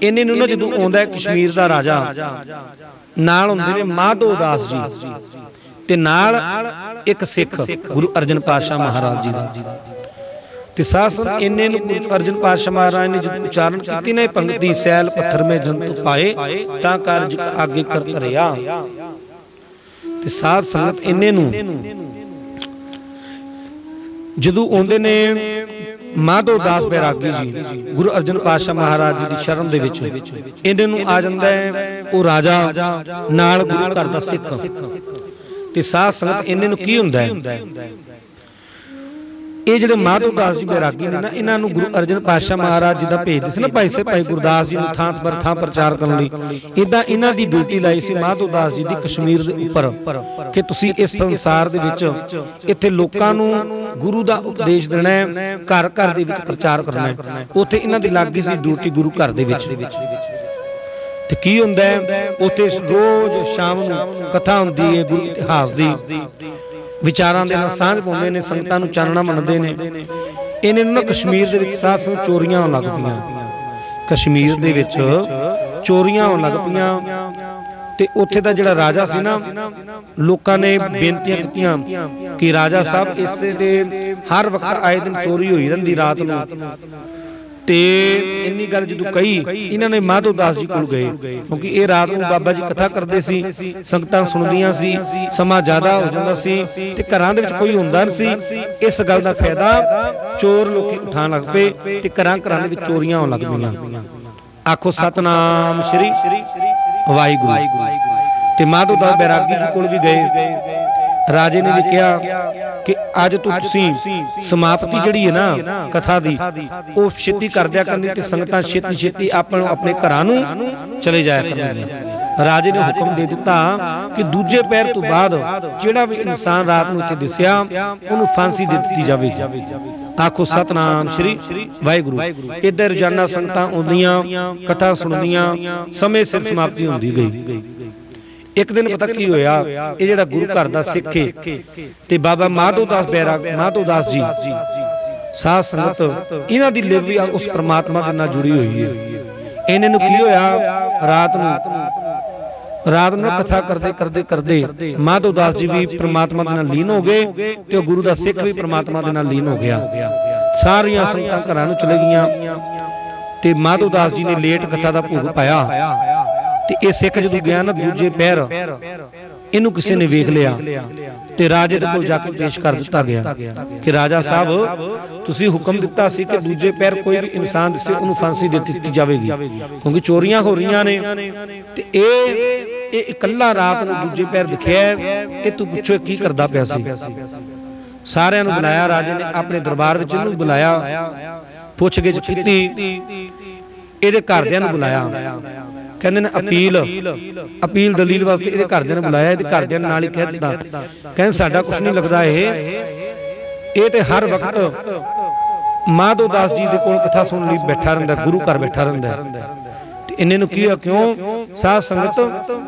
इन्ने नूं ना जदों आउंदा है कश्मीर दा राजा, नाल हुंदे ने माधो दास जी ते नाल एक सिख गुरु अर्जन पातशाह महाराज जी दा। ते सासन इन्ने नूं गुरु अर्जन पातशाह महाराज ने जदों उच्चारण कीती ने पंक्ति, सैल पत्थर में जंतु पाए तां कारज आगे कर धरिया। ते साध संगत इन्ने नूं ਜਦੋਂ ਆਉਂਦੇ ਨੇ ਮਾਧੋ ਦਾਸ ਬੈਰਾਗੀ ਜੀ ਗੁਰੂ ਅਰਜਨ ਪਾਤਸ਼ਾਹ ਮਹਾਰਾਜ ਜੀ ਦੀ ਸ਼ਰਨ ਦੇ ਵਿੱਚ, ਇਹਨਾਂ ਨੂੰ ਆ ਜਾਂਦਾ ਹੈ ਉਹ ਰਾਜਾ ਨਾਲ ਗੁਰੂ ਘਰ ਦਾ ਸਿੱਖ ਤੇ ਸਾਧ ਸੰਗਤ। ਇਹਨਾਂ ਨੂੰ ਕੀ ਹੁੰਦਾ ਹੈ, ਇਹ ਜਿਹੜੇ ਮਾਧੋ ਦਾਸ ਜੀ ਬੈਰਾਗੀ ਨੇ ਨਾ, ਇਹਨਾਂ ਨੂੰ ਗੁਰੂ ਅਰਜਨ ਪਾਤਸ਼ਾਹ ਮਹਾਰਾਜ ਜੀ ਦਾ ਭੇਜਦੇ ਸੀ ਨਾ ਭਾਈ ਗੁਰਦਾਸ ਜੀ ਨੂੰ ਥਾਂ ਪਰ ਥਾਂ ਪ੍ਰਚਾਰ ਕਰਨ ਲਈ। ਇਦਾਂ ਇਹਨਾਂ ਦੀ ਡਿਊਟੀ ਲਾਈ ਸੀ ਮਾਧੋ ਦਾਸ ਜੀ ਦੀ ਕਸ਼ਮੀਰ ਦੇ ਉੱਪਰ ਕਿ ਤੁਸੀਂ ਇਸ ਸੰਸਾਰ ਦੇ ਵਿੱਚ ਇੱਥੇ ਲੋਕਾਂ ਨੂੰ ਗੁਰੂ ਦਾ ਉਪਦੇਸ਼ ਦੇਣਾ ਹੈ, ਘਰ ਘਰ ਦੇ ਵਿੱਚ ਪ੍ਰਚਾਰ ਕਰਨਾ ਹੈ। ਉੱਥੇ ਇਹਨਾਂ ਦੀ ਲੱਗ ਗਈ ਸੀ ਡਿਊਟੀ ਗੁਰੂ ਘਰ ਦੇ ਵਿੱਚ। ਤੇ ਕੀ ਹੁੰਦਾ ਹੈ ਉੱਥੇ ਰੋਜ਼ ਸ਼ਾਮ ਨੂੰ ਕਥਾ ਹੁੰਦੀ ਹੈ ਗੁਰੂ ਇਤਿਹਾਸ ਦੀ, ਵਿਚਾਰਾਂ ਦੇ ਨਾਲ ਸਾਂਝ ਪਾਉਂਦੇ ਨੇ, ਸੰਗਤਾਂ ਨੂੰ ਚਾਨਣਾ ਮੰਨਦੇ ਨੇ। ਇਹਨਾਂ ਨੂੰ ਨਾ ਕਸ਼ਮੀਰ ਦੇ ਵਿੱਚ ਸਾਧ ਸੰਗਤ ਚੋਰੀਆਂ ਹੋਣ ਲੱਗ ਪਈਆਂ, ਕਸ਼ਮੀਰ ਦੇ ਵਿੱਚ ਚੋਰੀਆਂ ਹੋਣ ਲੱਗ ਪਈਆਂ। ਤੇ ਉੱਥੇ ਦਾ ਜਿਹੜਾ ਰਾਜਾ ਸੀ ਨਾ, ਲੋਕਾਂ ਨੇ ਬੇਨਤੀਆਂ ਕੀਤੀਆਂ ਕਿ ਰਾਜਾ ਸਾਹਿਬ ਇਸੇ ਦੇ ਹਰ ਵਕਤ ਆਏ ਦਿਨ ਚੋਰੀ ਹੋਈ ਰਹਿੰਦੀ ਰਾਤ ਨੂੰ। ਤੇ ਇੰਨੀ ਗੱਲ ਜਦੋਂ ਕਹੀ, ਇਹਨਾਂ ਨੇ ਮਾਧੋ ਦਾਸ ਜੀ ਕੋਲ ਗਏ, ਕਿਉਂਕਿ ਇਹ ਰਾਤ ਨੂੰ ਬਾਬਾ ਜੀ ਕਥਾ ਕਰਦੇ ਸੀ, ਸੰਗਤਾਂ ਸੁਣਦੀਆਂ ਸੀ, ਸਮਾਂ ਜ਼ਿਆਦਾ ਹੋ ਜਾਂਦਾ ਸੀ ਤੇ ਘਰਾਂ ਦੇ ਵਿੱਚ ਕੋਈ ਹੁੰਦਾ ਨਹੀਂ ਸੀ। ਇਸ ਗੱਲ ਦਾ ਫਾਇਦਾ ਚੋਰ ਲੋਕੀ ਉਠਾਉਣ ਲੱਗ ਪਏ ਤੇ ਘਰਾਂ ਘਰਾਂ ਦੇ ਵਿੱਚ ਚੋਰੀਆਂ ਹੋਣ ਲੱਗ ਪਈਆਂ। ਆਖੋ ਸਤਨਾਮ ਸ਼੍ਰੀ ਵਾਹਿਗੁਰੂ। ਤੇ ਮਾਧੋ ਦਾਸ ਬੈਰਾਗੀ ਜੀ ਕੋਲ ਵੀ ਗਏ। ਰਾਜੇ ਨੇ ਵੀ ਕਿਹਾ ਕਿ ਅੱਜ ਤੋਂ ਤੁਸੀਂ ਸਮਾਪਤੀ ਜਿਹੜੀ ਹੈ ਨਾ ਕਥਾ ਦੀ, ਉਹ ਛੇਤੀ ਕਰ ਦਿਆ ਕਰਨੀ ਤੇ ਸੰਗਤਾਂ ਛੇਤੀ ਛੇਤੀ ਆਪਣੇ ਘਰਾਂ ਨੂੰ ਚਲੇ ਜਾਇਆ ਕਰਨਗੀਆਂ। ਰਾਜੇ ਨੇ ਹੁਕਮ ਦੇ ਦਿੱਤਾ ਕਿ ਦੂਜੇ ਪਹਿਰ ਤੋਂ ਬਾਅਦ ਜਿਹੜਾ ਵੀ ਇਨਸਾਨ ਰਾਤ ਨੂੰ ਇੱਥੇ ਦਿਸਿਆ ਉਹਨੂੰ ਫਾਂਸੀ ਦੇ ਦਿੱਤੀ ਜਾਵੇਗੀ। ਆਖੋ ਸਤਨਾਮ ਸ਼੍ਰੀ ਵਾਹਿਗੁਰੂ। ਇੱਧਰ ਰੋਜ਼ਾਨਾ ਸੰਗਤਾਂ ਆਉਂਦੀਆਂ, ਕਥਾ ਸੁਣਦੀਆਂ, ਸਮੇਂ ਸਿਰ ਸਮਾਪਤੀ ਹੁੰਦੀ ਗਈ। ਇੱਕ ਦਿਨ ਪਤਾ ਕੀ ਹੋਇਆ, ਇਹ ਜਿਹੜਾ ਗੁਰੂ ਘਰ ਦਾ ਸਿੱਖ ਹੈ ਤੇ ਬਾਬਾ ਮਾਧੋ ਦਾਸ ਜੀ ਸਾਧ ਸੰਗਤ, ਇਹਨਾਂ ਦੀ ਲਿਵ ਵੀ ਉਸ ਪ੍ਰਮਾਤਮਾ ਦੇ ਨਾਲ ਜੁੜੀ ਹੋਈ ਹੈ। ਇਹਨਾਂ ਨੂੰ ਕੀ ਹੋਇਆ, ਰਾਤ ਨੂੰ ਕਥਾ ਕਰਦੇ ਮਾਧੋ ਦਾਸ ਜੀ ਵੀ ਪ੍ਰਮਾਤਮਾ ਦੇ ਨਾਲ ਲੀਨ ਹੋ ਗਏ ਤੇ ਉਹ ਗੁਰੂ ਦਾ ਸਿੱਖ ਵੀ ਪ੍ਰਮਾਤਮਾ ਦੇ ਨਾਲ ਲੀਨ ਹੋ ਗਿਆ। ਸਾਰੀਆਂ ਸੰਗਤਾਂ ਘਰਾਂ ਨੂੰ ਚਲੇ ਗਈਆਂ ਤੇ ਮਾਧੋ ਦਾਸ ਜੀ ਨੇ ਲੇਟ ਕਥਾ ਦਾ ਭੋਗ ਪਾਇਆ। ਤੇ ਇਹ ਸਿੱਖ ਜਦੋਂ ਗਿਆ ਨਾ ਦੂਜੇ ਪਹਿਰ, ਇਹਨੂੰ ਕਿਸੇ ਨੇ ਵੇਖ ਲਿਆ ਤੇ ਰਾਜੇ ਦੇ ਕੋਲ ਜਾ ਕੇ ਪੇਸ਼ ਕਰ ਦਿੱਤਾ ਗਿਆ ਕਿ ਰਾਜਾ ਸਾਹਿਬ ਤੁਸੀਂ ਹੁਕਮ ਦਿੱਤਾ ਸੀ ਕਿ ਦੂਜੇ ਪਹਿਰ ਕੋਈ ਵੀ ਇਨਸਾਨ ਦਿਸੇ ਉਹਨੂੰ ਫਾਂਸੀ ਦੇ ਦਿੱਤੀ ਜਾਵੇਗੀ, ਕਿਉਂਕਿ ਚੋਰੀਆਂ ਹੋ ਰਹੀਆਂ ਨੇ। ਤੇ ਇਹ ਇਕੱਲਾ ਰਾਤ ਨੂੰ ਦੂਜੇ ਪਹਿਰ ਦਿਖਿਆ, ਇਹ ਤੂੰ ਪੁੱਛੋ ਕੀ ਕਰਦਾ ਪਿਆ ਸੀ। ਸਾਰਿਆਂ ਨੂੰ ਬੁਲਾਇਆ ਰਾਜੇ ਨੇ ਆਪਣੇ ਦਰਬਾਰ ਵਿੱਚ, ਇਹਨੂੰ ਬੁਲਾਇਆ, ਪੁੱਛਗਿੱਛ ਕੀਤੀ, ਇਹਦੇ ਘਰਦਿਆਂ ਨੂੰ ਬੁਲਾਇਆ। ਕਹਿੰਦੇ ਨੇ ਅਪੀਲ ਦਲੀਲ ਵਾਸਤੇ ਇਹਦੇ ਘਰਦਿਆਂ ਨੇ ਬੁਲਾਇਆ। ਇਹਦੇ ਘਰਦਿਆਂ ਨੇ ਨਾਲ ਹੀ ਕਹਿ ਦਿੱਤਾ, ਕਹਿੰਦੇ ਸਾਡਾ ਕੁਝ ਨਹੀਂ ਲੱਗਦਾ, ਇਹ ਤੇ ਹਰ ਵਕਤ ਮਾਧੋ ਦਾਸ ਜੀ ਦੇ ਕੋਲ ਕਥਾ ਸੁਣਨ ਲਈ ਬੈਠਾ ਰਹਿੰਦਾ, ਗੁਰੂ ਘਰ ਬੈਠਾ ਰਹਿੰਦਾ। ਤੇ ਇਹਨੇ ਨੂੰ ਕੀ ਹੋਇਆ, ਕਿਉਂ ਸਾਧ ਸੰਗਤ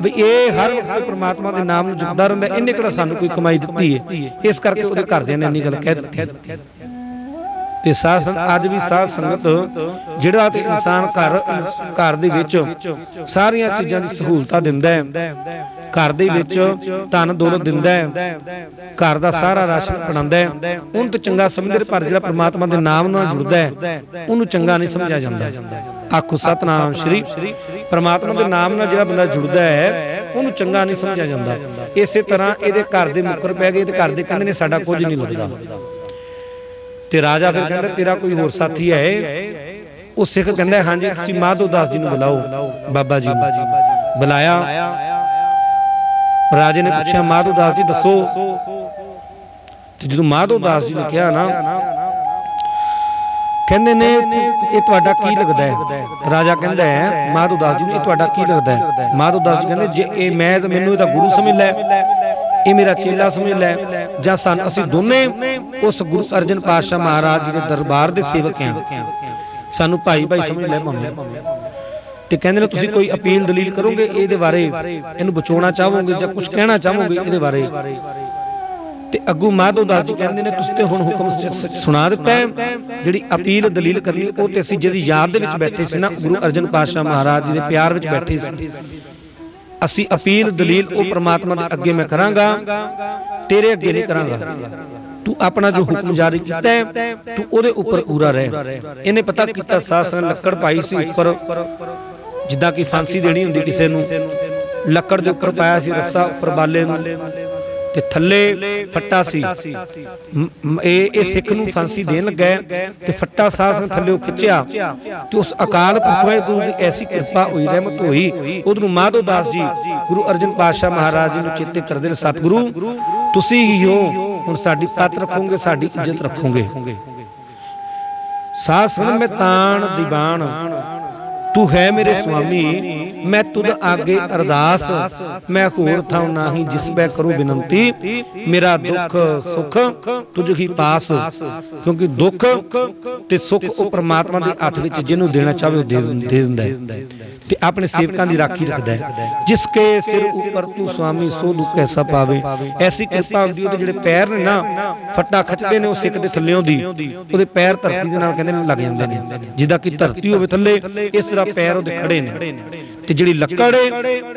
ਵੀ ਇਹ ਹਰ ਵਕਤ ਪ੍ਰਮਾਤਮਾ ਦੇ ਨਾਮ ਨੂੰ ਜਪਦਾ ਰਹਿੰਦਾ, ਇਹਨੇ ਕਿਹੜਾ ਸਾਨੂੰ ਕੋਈ ਕਮਾਈ ਦਿੱਤੀ ਹੈ। ਇਸ ਕਰਕੇ ਉਹਦੇ ਘਰਦਿਆਂ ਨੇ ਇੰਨੀ ਗੱਲ ਕਹਿ ਦਿੱਤੀ। ਤੇ ਸਾਧ ਸੰਗਤ ਅੱਜ ਵੀ ਸਾਧ ਸੰਗਤ ਜਿਹੜਾ ਤੇ ਇਨਸਾਨ ਘਰ ਦੇ ਵਿੱਚ ਸਾਰੀਆਂ ਚੀਜ਼ਾਂ ਦੀ ਸਹੂਲਤਾਂ ਦਿੰਦਾ ਹੈ, ਘਰ ਦੇ ਵਿੱਚ ਧਨ ਦੌਲਤ ਦਿੰਦਾ ਹੈ, ਘਰ ਦਾ ਸਾਰਾ ਰਾਸ਼ਨ ਬਣਾਉਂਦਾ ਹੈ, ਉਹਨੂੰ ਤਾਂ ਚੰਗਾ ਸਮਝਦੇ, ਪਰ ਜਿਹੜਾ ਪ੍ਰਮਾਤਮਾ ਦੇ ਨਾਮ ਨਾਲ ਜੁੜਦਾ ਹੈ ਉਹਨੂੰ ਚੰਗਾ ਨਹੀਂ ਸਮਝਿਆ ਜਾਂਦਾ। ਆਖੋ ਸਤਨਾਮ ਸ਼੍ਰੀ। ਪ੍ਰਮਾਤਮਾ ਦੇ ਨਾਮ ਨਾਲ ਜਿਹੜਾ ਬੰਦਾ ਜੁੜਦਾ ਹੈ ਉਹਨੂੰ ਚੰਗਾ ਨਹੀਂ ਸਮਝਿਆ ਜਾਂਦਾ। ਇਸੇ ਤਰ੍ਹਾਂ ਇਹਦੇ ਘਰ ਦੇ ਮੁੱਕਰ ਪੈ ਗਏ ਤੇ ਘਰ ਦੇ ਕਹਿੰਦੇ ਨੇ ਸਾਡਾ ਕੁਝ ਨਹੀਂ ਲੱਗਦਾ। ਤੇ ਰਾਜਾ ਫਿਰ ਕਹਿੰਦਾ ਤੇਰਾ ਕੋਈ ਹੋਰ ਸਾਥੀ ਹੈ? ਉਹ ਸਿੱਖ ਕਹਿੰਦਾ ਹਾਂਜੀ, ਤੁਸੀਂ ਮਾਧੋ ਦਾਸ ਜੀ ਨੂੰ ਬੁਲਾਓ। ਬਾਬਾ ਜੀ ਨੂੰ ਬੁਲਾਇਆ। ਰਾਜੇ ਨੇ ਪੁੱਛਿਆ ਮਾਧੋ ਦਾਸ ਜੀ ਦੱਸੋ। ਤੇ ਜਦੋਂ ਮਾਧੋ ਦਾਸ ਜੀ ਨੇ ਕਿਹਾ ਨਾ, ਕਹਿੰਦੇ ਨੇ ਇਹ ਤੁਹਾਡਾ ਕੀ ਲੱਗਦਾ ਹੈ? ਰਾਜਾ ਕਹਿੰਦਾ ਹੈ ਮਾਧੋ ਦਾਸ ਜੀ ਨੂੰ, ਇਹ ਤੁਹਾਡਾ ਕੀ ਲੱਗਦਾ ਹੈ? ਮਾਧੋ ਦਾਸ ਜੀ ਕਹਿੰਦੇ ਜੇ ਇਹ ਮੈਂ ਤਾਂ ਮੈਨੂੰ ਇਹਦਾ ਗੁਰੂ ਸਮਝ ਲੈ, ਇਹ ਮੇਰਾ ਚੇਲਾ ਸਮਝ ਲੈ, ਜਾਂ ਅਸੀਂ ਦੋਨੇ ਉਸ ਗੁਰੂ ਅਰਜਨ ਪਾਤਸ਼ਾਹ ਮਹਾਰਾਜ ਜੀ ਦੇ ਦਰਬਾਰ ਦੇ ਸੇਵਕ ਹਾਂ, ਸਾਨੂੰ ਭਾਈ ਭਾਈ ਸਮਝ ਲੈ ਭਾਵੇਂ। ਤੇ ਕਹਿੰਦੇ ਨੇ ਤੁਸੀਂ ਕੋਈ ਅਪੀਲ ਦਲੀਲ ਕਰੋਗੇ ਇਹਦੇ ਬਾਰੇ, ਇਹਨੂੰ ਬਚਾਉਣਾ ਚਾਹੋਗੇ ਜਾਂ ਕੁਝ ਕਹਿਣਾ ਚਾਹੋਗੇ ਇਹਦੇ ਬਾਰੇ? ਤੇ ਅੱਗੂ ਮਾਧੋ ਦਾਸ ਜੀ ਕਹਿੰਦੇ ਨੇ ਤੁਸੀਂ ਤੇ ਹੁਣ ਹੁਕਮ ਸੁਣਾ ਦਿੱਤਾ ਹੈ, ਜਿਹੜੀ ਅਪੀਲ ਦਲੀਲ ਕਰਨੀ ਉਹ ਤੇ ਅਸੀਂ ਜਿਹਦੀ ਯਾਦ ਦੇ ਵਿੱਚ ਬੈਠੇ ਸੀ ਨਾ, ਗੁਰੂ ਅਰਜਨ ਪਾਤਸ਼ਾਹ ਮਹਾਰਾਜ ਜੀ ਦੇ ਪਿਆਰ ਵਿੱਚ ਬੈਠੇ ਸੀ, ਅਸੀਂ ਅਪੀਲ ਦਲੀਲ ਉਹ ਪ੍ਰਮਾਤਮਾ ਦੇ ਅੱਗੇ ਮੈਂ ਕਰਾਂਗਾ, ਤੇਰੇ ਅੱਗੇ ਨਹੀਂ ਕਰਾਂਗਾ। ਤੂੰ ਆਪਣਾ ਜੋ ਹੁਕਮ ਜਾਰੀ ਕੀਤਾ ਹੈ ਤੂੰ ਉਹਦੇ ਉੱਪਰ ਪੂਰਾ ਰਹਿ। ਇਹਨੇ ਪਤਾ ਕੀਤਾ ਸਾਧ ਸੰਗਤ ਲੱਕੜ ਪਾਈ ਸੀ ਉੱਪਰ, ਜਿੱਦਾਂ ਕਿ ਫਾਂਸੀ ਦੇਣੀ ਹੁੰਦੀ ਕਿਸੇ ਨੂੰ, ਲੱਕੜ ਦੇ ਉੱਪਰ ਪਾਇਆ ਸੀ ਰੱਸਾ ਉੱਪਰ ਬਾਲੇ ਨੂੰ, ਤੇ ਥੱਲੇ ਫੱਟਾ ਸੀ। ਇਹ ਸਿੱਖ ਨੂੰ ਫਾਂਸੀ ਦੇਣ ਲੱਗਾ ਤੇ ਫੱਟਾ ਸਾਧ ਸੰਗਤ ਥੱਲੇ ਖਿੱਚਿਆ ਤੇ ਉਸ ਅਕਾਲ ਪੁਰਖ ਵਾਹਿਗੁਰੂ ਦੀ ਐਸੀ ਕਿਰਪਾ ਹੋਈ, ਰਹਿਮਤ ਹੋਈ। ਉਧਰੋਂ ਮਾਧੋ ਦਾਸ ਜੀ ਗੁਰੂ ਅਰਜਨ ਪਾਤਸ਼ਾਹ ਮਹਾਰਾਜ ਜੀ ਨੂੰ ਚੇਤੇ ਕਰਦੇ ਨੇ, ਸਤਿਗੁਰੂ ਤੁਸੀਂ ਹੀ ਹੋ, ਹੁਣ ਸਾਡੀ ਪੱਤ ਰੱਖੋਗੇ, ਸਾਡੀ ਇੱਜ਼ਤ ਰੱਖੋਗੇ। ਸਾਧ ਸੰਗਤ ਮੈਂ ਤਾਣ ਦੀਵਾਨ ਤੂੰ ਹੈ ਮੇਰੇ ਸੁਆਮੀ, मैं तुद आगे अरदास, मैं होर थां नाही जिस बै करूं बिनती, मेरा दुख सुख तुझ ही पास। क्योंकि दुख ते सुख वो परमात्मा दे हत्थ विच जिन्हों देना चाहे वो दे दिंदा है ते अपने सेवकां दी राखी रखदा है। जिसके सिर ऊपर तू स्वामी सो दुख ऐसा पावे। ऐसी कृपा हुंदी ओहदे जिहड़े पैर ने ना फट्टा खिचदे ने, उस सिख दे थल्लेों दी ओहदे पैर धरती दे नाल कहंदे लग जांदे ने, जिद्दां कि धरती होवे थल्ले इस तरह पैर ओहदे खड़े ने। ते जिहड़ी लक्कड़ है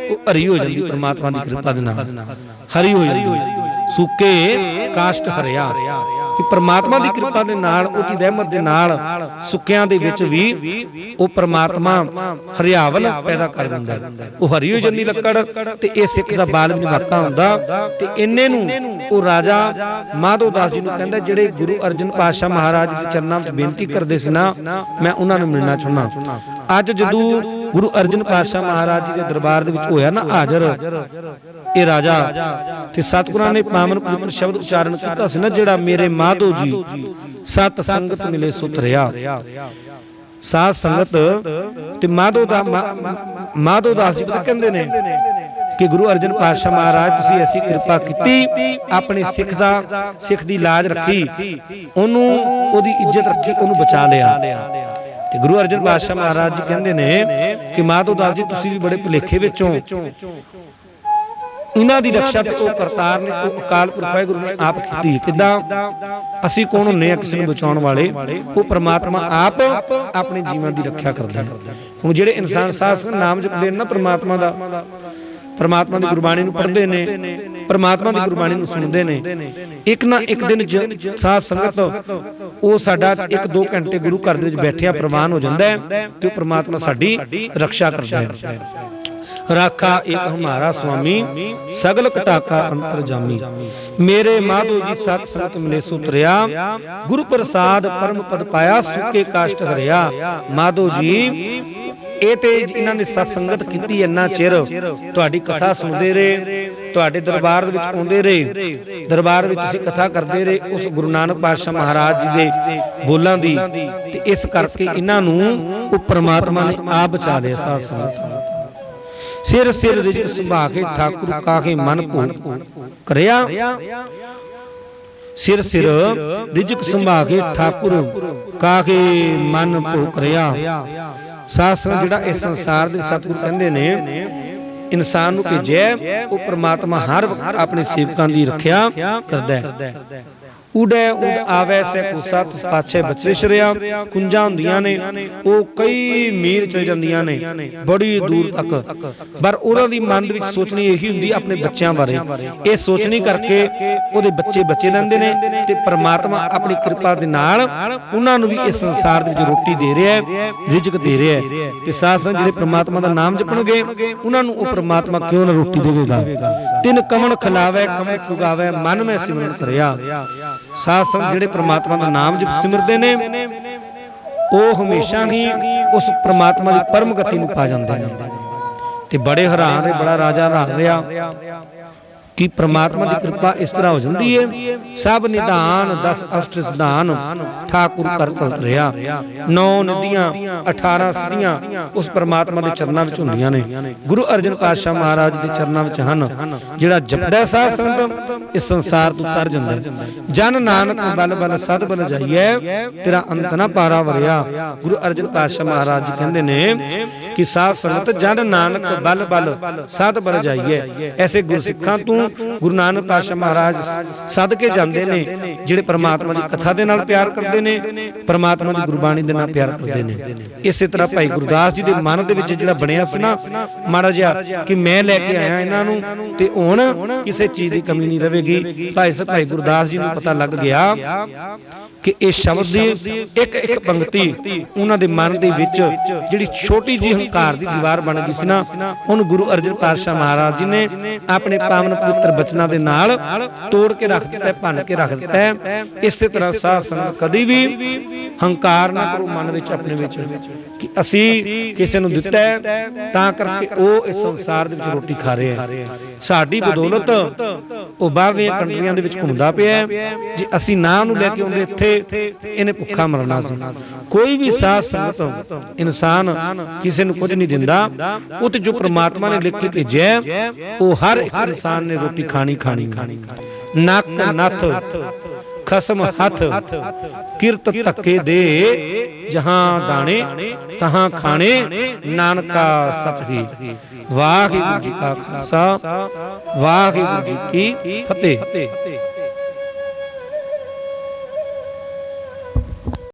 वो हरी हो जाती, परमात्मा की कृपा दे नाल हरी हो जाती, सूके काष्ट हरिया। कि परमात्मा की कृपा दे नाल, उहदी रहमत दे नाल सुक्कियां दे विच भी वो परमात्मा हरियावल पैदा कर दिंदा है, वो हरी हो जाती लक्कड़। ते इह सिख दा बाल भी वाका हुंदा। ते इन्ने नूं वो राजा माधो दास जी नूं कहंदा, जिहड़े गुरु अर्जन पातशाह महाराज दे चरनां विच बेनती करदे सी ना, मैं उन्हां नूं मिलना चाहुंदा। अज जदों गुरु अर्जन पातशाह महाराज जी के दरबार दे विच होया ना हाजर ये राजा, ते सतगुरां ने पावन पवित्र शब्द उच्चारण कीता सी ना, जिहड़ा मेरे माधो जी सत संगत मिले सुत रहा। साध संगत ते माधो दास जी पता कहंदे ने कि गुरु अर्जन पातशाह महाराज तुसीं ऐसी कृपा कीती, अपने सिख दी लाज रखी, ओनू ओदी इज्जत रखी, ओनू बचा लिया। ते गुरु अर्जन पातशाह महाराज जी कहंदे ने कि माधो दास जी तुसीं भी बड़े भुलेखे विचों, इन्हां दी रक्षा ते ओ करतार ने, ओ अकाल पुरख वाहिगुरू ने आप कीती। किदां असीं कौन हुंदे आ किसी नूं बचाउण वाले, वो परमात्मा आप अपने जीवां दी रक्षा करदा है। हुण जिहड़े इंसान साध संगत नाम जपदे ने ना परमात्मा दा, परमात्मा की गुरबाणी नूं पढ़दे ने, परमात्मा की गुरबाणी नूं सुणदे ने, एक ना एक दिन साध संगत वो साडा 1-2 घंटे गुरु घर दे विच बैठिया प्रवान हो जांदा है ते परमात्मा साडी रक्षा करदा है। राखा एक हमारा स्वामी, सगल कटाका अंतर जामी। मेरे माधो जी सत संगत मिले सुतरिया, गुरु प्रसाद परम पद पाया, सुके काष्ट हरिया। माधो जी ਇਹ ਤੇ ਇਹਨਾਂ ਨੇ ਸਤ ਸੰਗਤ ਕੀਤੀ, ਇੰਨਾ ਚਿਰ ਤੁਹਾਡੀ ਕਥਾ ਸੁਣਦੇ ਰਹੇ, ਤੁਹਾਡੇ ਦਰਬਾਰ ਦੇ ਵਿੱਚ ਆਉਂਦੇ ਰਹੇ, ਦਰਬਾਰ ਵਿੱਚ ਤੁਸੀਂ ਕਥਾ ਕਰਦੇ ਰਹੇ ਉਸ ਗੁਰੂ ਨਾਨਕ ਪਾਤਸ਼ਾਹ ਮਹਾਰਾਜ ਜੀ ਦੇ ਬੋਲਾਂ ਦੀ, ਤੇ ਇਸ ਕਰਕੇ ਇਹਨਾਂ ਨੂੰ ਉਹ ਪ੍ਰਮਾਤਮਾ ਨੇ ਆਪ ਬਚਾ ਲਿਆ। ਸਾਧ ਸੰਗਤ ਸਿਰ ਸਿਰ ਰਿਜਕ ਸੰਭਾ ਕੇ ਠਾਕੁਰ ਕਾਹੇ ਮਨ ਭੋ ਕਰਿਆ। सिर सिर रिजक संभा के ठाकुर काहे मन भो करिया। साध संगत जिहड़ा इस संसार दे सतगुर कहंदे ने इंसान नूं भेजिया, वो परमात्मा हर वक्त अपने सेवकां दी रखिया करदा है। उड़े उड़ आवे से कुसा तिस पाछे बचरे शरिया। कुंजां हुंदियां ने वो कई मील चल जांदियां ने बड़ी दूर तक, पर उहनां दी मन दे विच सोचनी यही हुंदी अपने बच्चों बारे। ये सोचनी करके उहदे बच्चे बचे लैंदे ने ते परमात्मा अपनी कृपा दे नाल उहनां नूं भी इस संसार दे विच रोटी दे रिहा है, रिजक दे रिहा है। ते साध संगत जिहड़े परमात्मा दा नाम जपणगे उहनां नूं ओह परमात्मा क्यों ना रोटी देवेगा। तिन कमण खिलावे कमण चुगावे, मन में सिमरन करिया। साध संगत जिहड़े परमात्मा दा नाम जप सिमरदे ने ਉਹ हमेशा ही उस परमात्मा की परम गति नूं पा जांदे ने। ते बड़े हैरान रहे, बड़ा राजा हैरान रहा कि परमात्मा की कृपा इस तरह हो जाती है। सब निधान 10 अष्ट सिद्धान ठाकुर कर तलत रहा। 9 निधियां 18 सिद्धियां उस परमात्मा के चरणों में हुंदियां ने। गुरु अर्जन पातशाह महाराज के चरणों में हन। जिहड़ा जपदा साध संगत इस संसार तो तर जांदा है। जन नानक बल बल सद बल जाइए, तेरा अंत ना पारा वरिया। गुरु अर्जन पातशाह महाराज जी कहंदे ने कि साध संगत जन नानक बल बल सद बल जाइए। ऐसे गुरसिखां तू गुरु नानक पातशाह महाराज सद के जाते हैं, जिहड़े परमात्मा की कथा दे नाल प्यार करते हैं, परमात्मा की गुरबाणी दे नाल प्यार करते हैं। इस तरह भाई गुरदास जी के मन दे विच जिहड़ा बनिया सी ना माड़ा जिहा कि मैं लैके आया इन्हां नूं ते हुण किसी चीज़ की कमी नहीं रहेगी। भाई गुरदास जी नूं पता लग गया कि इस शब्द की एक एक पंक्ति उन्हां दे मन दे विच जिहड़ी छोटी जी हंकार की दीवार बन गई सी ना, उहनूं गुरु अर्जन पातशाह महाराज जी ने अपने पावन ਪਵਿੱਤਰ ਬਚਨਾਂ ਦੇ ਨਾਲ ਤੋੜ ਕੇ ਰੱਖ ਦਿੱਤਾ ਹੈ, ਭੰਨ ਕੇ ਰੱਖ ਦਿੱਤਾ ਹੈ। ਇਸੇ ਤਰ੍ਹਾਂ ਸਾਧ ਸੰਗਤ ਕਦੀ ਵੀ ਹੰਕਾਰ ਨਾ ਕਰੋ ਮਨ ਵਿੱਚ ਆਪਣੇ ਵਿੱਚ ਕਿ ਅਸੀਂ ਕਿਸੇ ਨੂੰ ਦਿੱਤਾ ਹੈ ਤਾਂ ਕਰਕੇ ਉਹ ਇਸ ਸੰਸਾਰ ਦੇ ਵਿੱਚ ਰੋਟੀ ਖਾ ਰਿਹਾ ਹੈ। ਸਾਡੀ ਬਦੌਲਤ ਉਹ ਬਾਹਰਲੀਆਂ ਕੰਟਰੀਆਂ ਦੇ ਵਿੱਚ ਘੁੰਮਦਾ ਪਿਆ ਹੈ। ਜੇ ਅਸੀਂ ਨਾ ਉਹਨੂੰ ਲੈ ਕੇ ਆਉਂਦੇ ਇੱਥੇ ਇਹਨੇ ਭੁੱਖਾ ਮਰਨਾ ਸੀ। ਕੋਈ ਵੀ ਸਾਧ ਸੰਗਤ ਇਨਸਾਨ ਕਿਸੇ ਨੂੰ ਕੁਝ ਨਹੀਂ ਦਿੰਦਾ, ਉਹ ਤੇ ਜੋ ਪ੍ਰਮਾਤਮਾ ਨੇ ਲਿਖ ਕੇ ਭੇਜਿਆ ਉਹ ਹਰ ਇੱਕ ਇਨਸਾਨ ਨੇ ਰੋਟੀ ਖਾਣੀ ਖਾਣੀ। ਨੱਕ ਨੱਥ ਖਸਮ ਹੱਥ ਕਿਰਤ ਧੱਕੇ ਦੇ, ਜਹਾਂ ਦਾਣੇ ਤਹਾਂ ਖਾਣੇ, ਨਾਨਕਾ ਸਚ ਹੀ। ਵਾਹਿਗੁਰੂ ਜੀ ਕਾ ਖਾਲਸਾ, ਵਾਹਿਗੁਰੂ ਜੀ ਕੀ ਫਤਿਹ।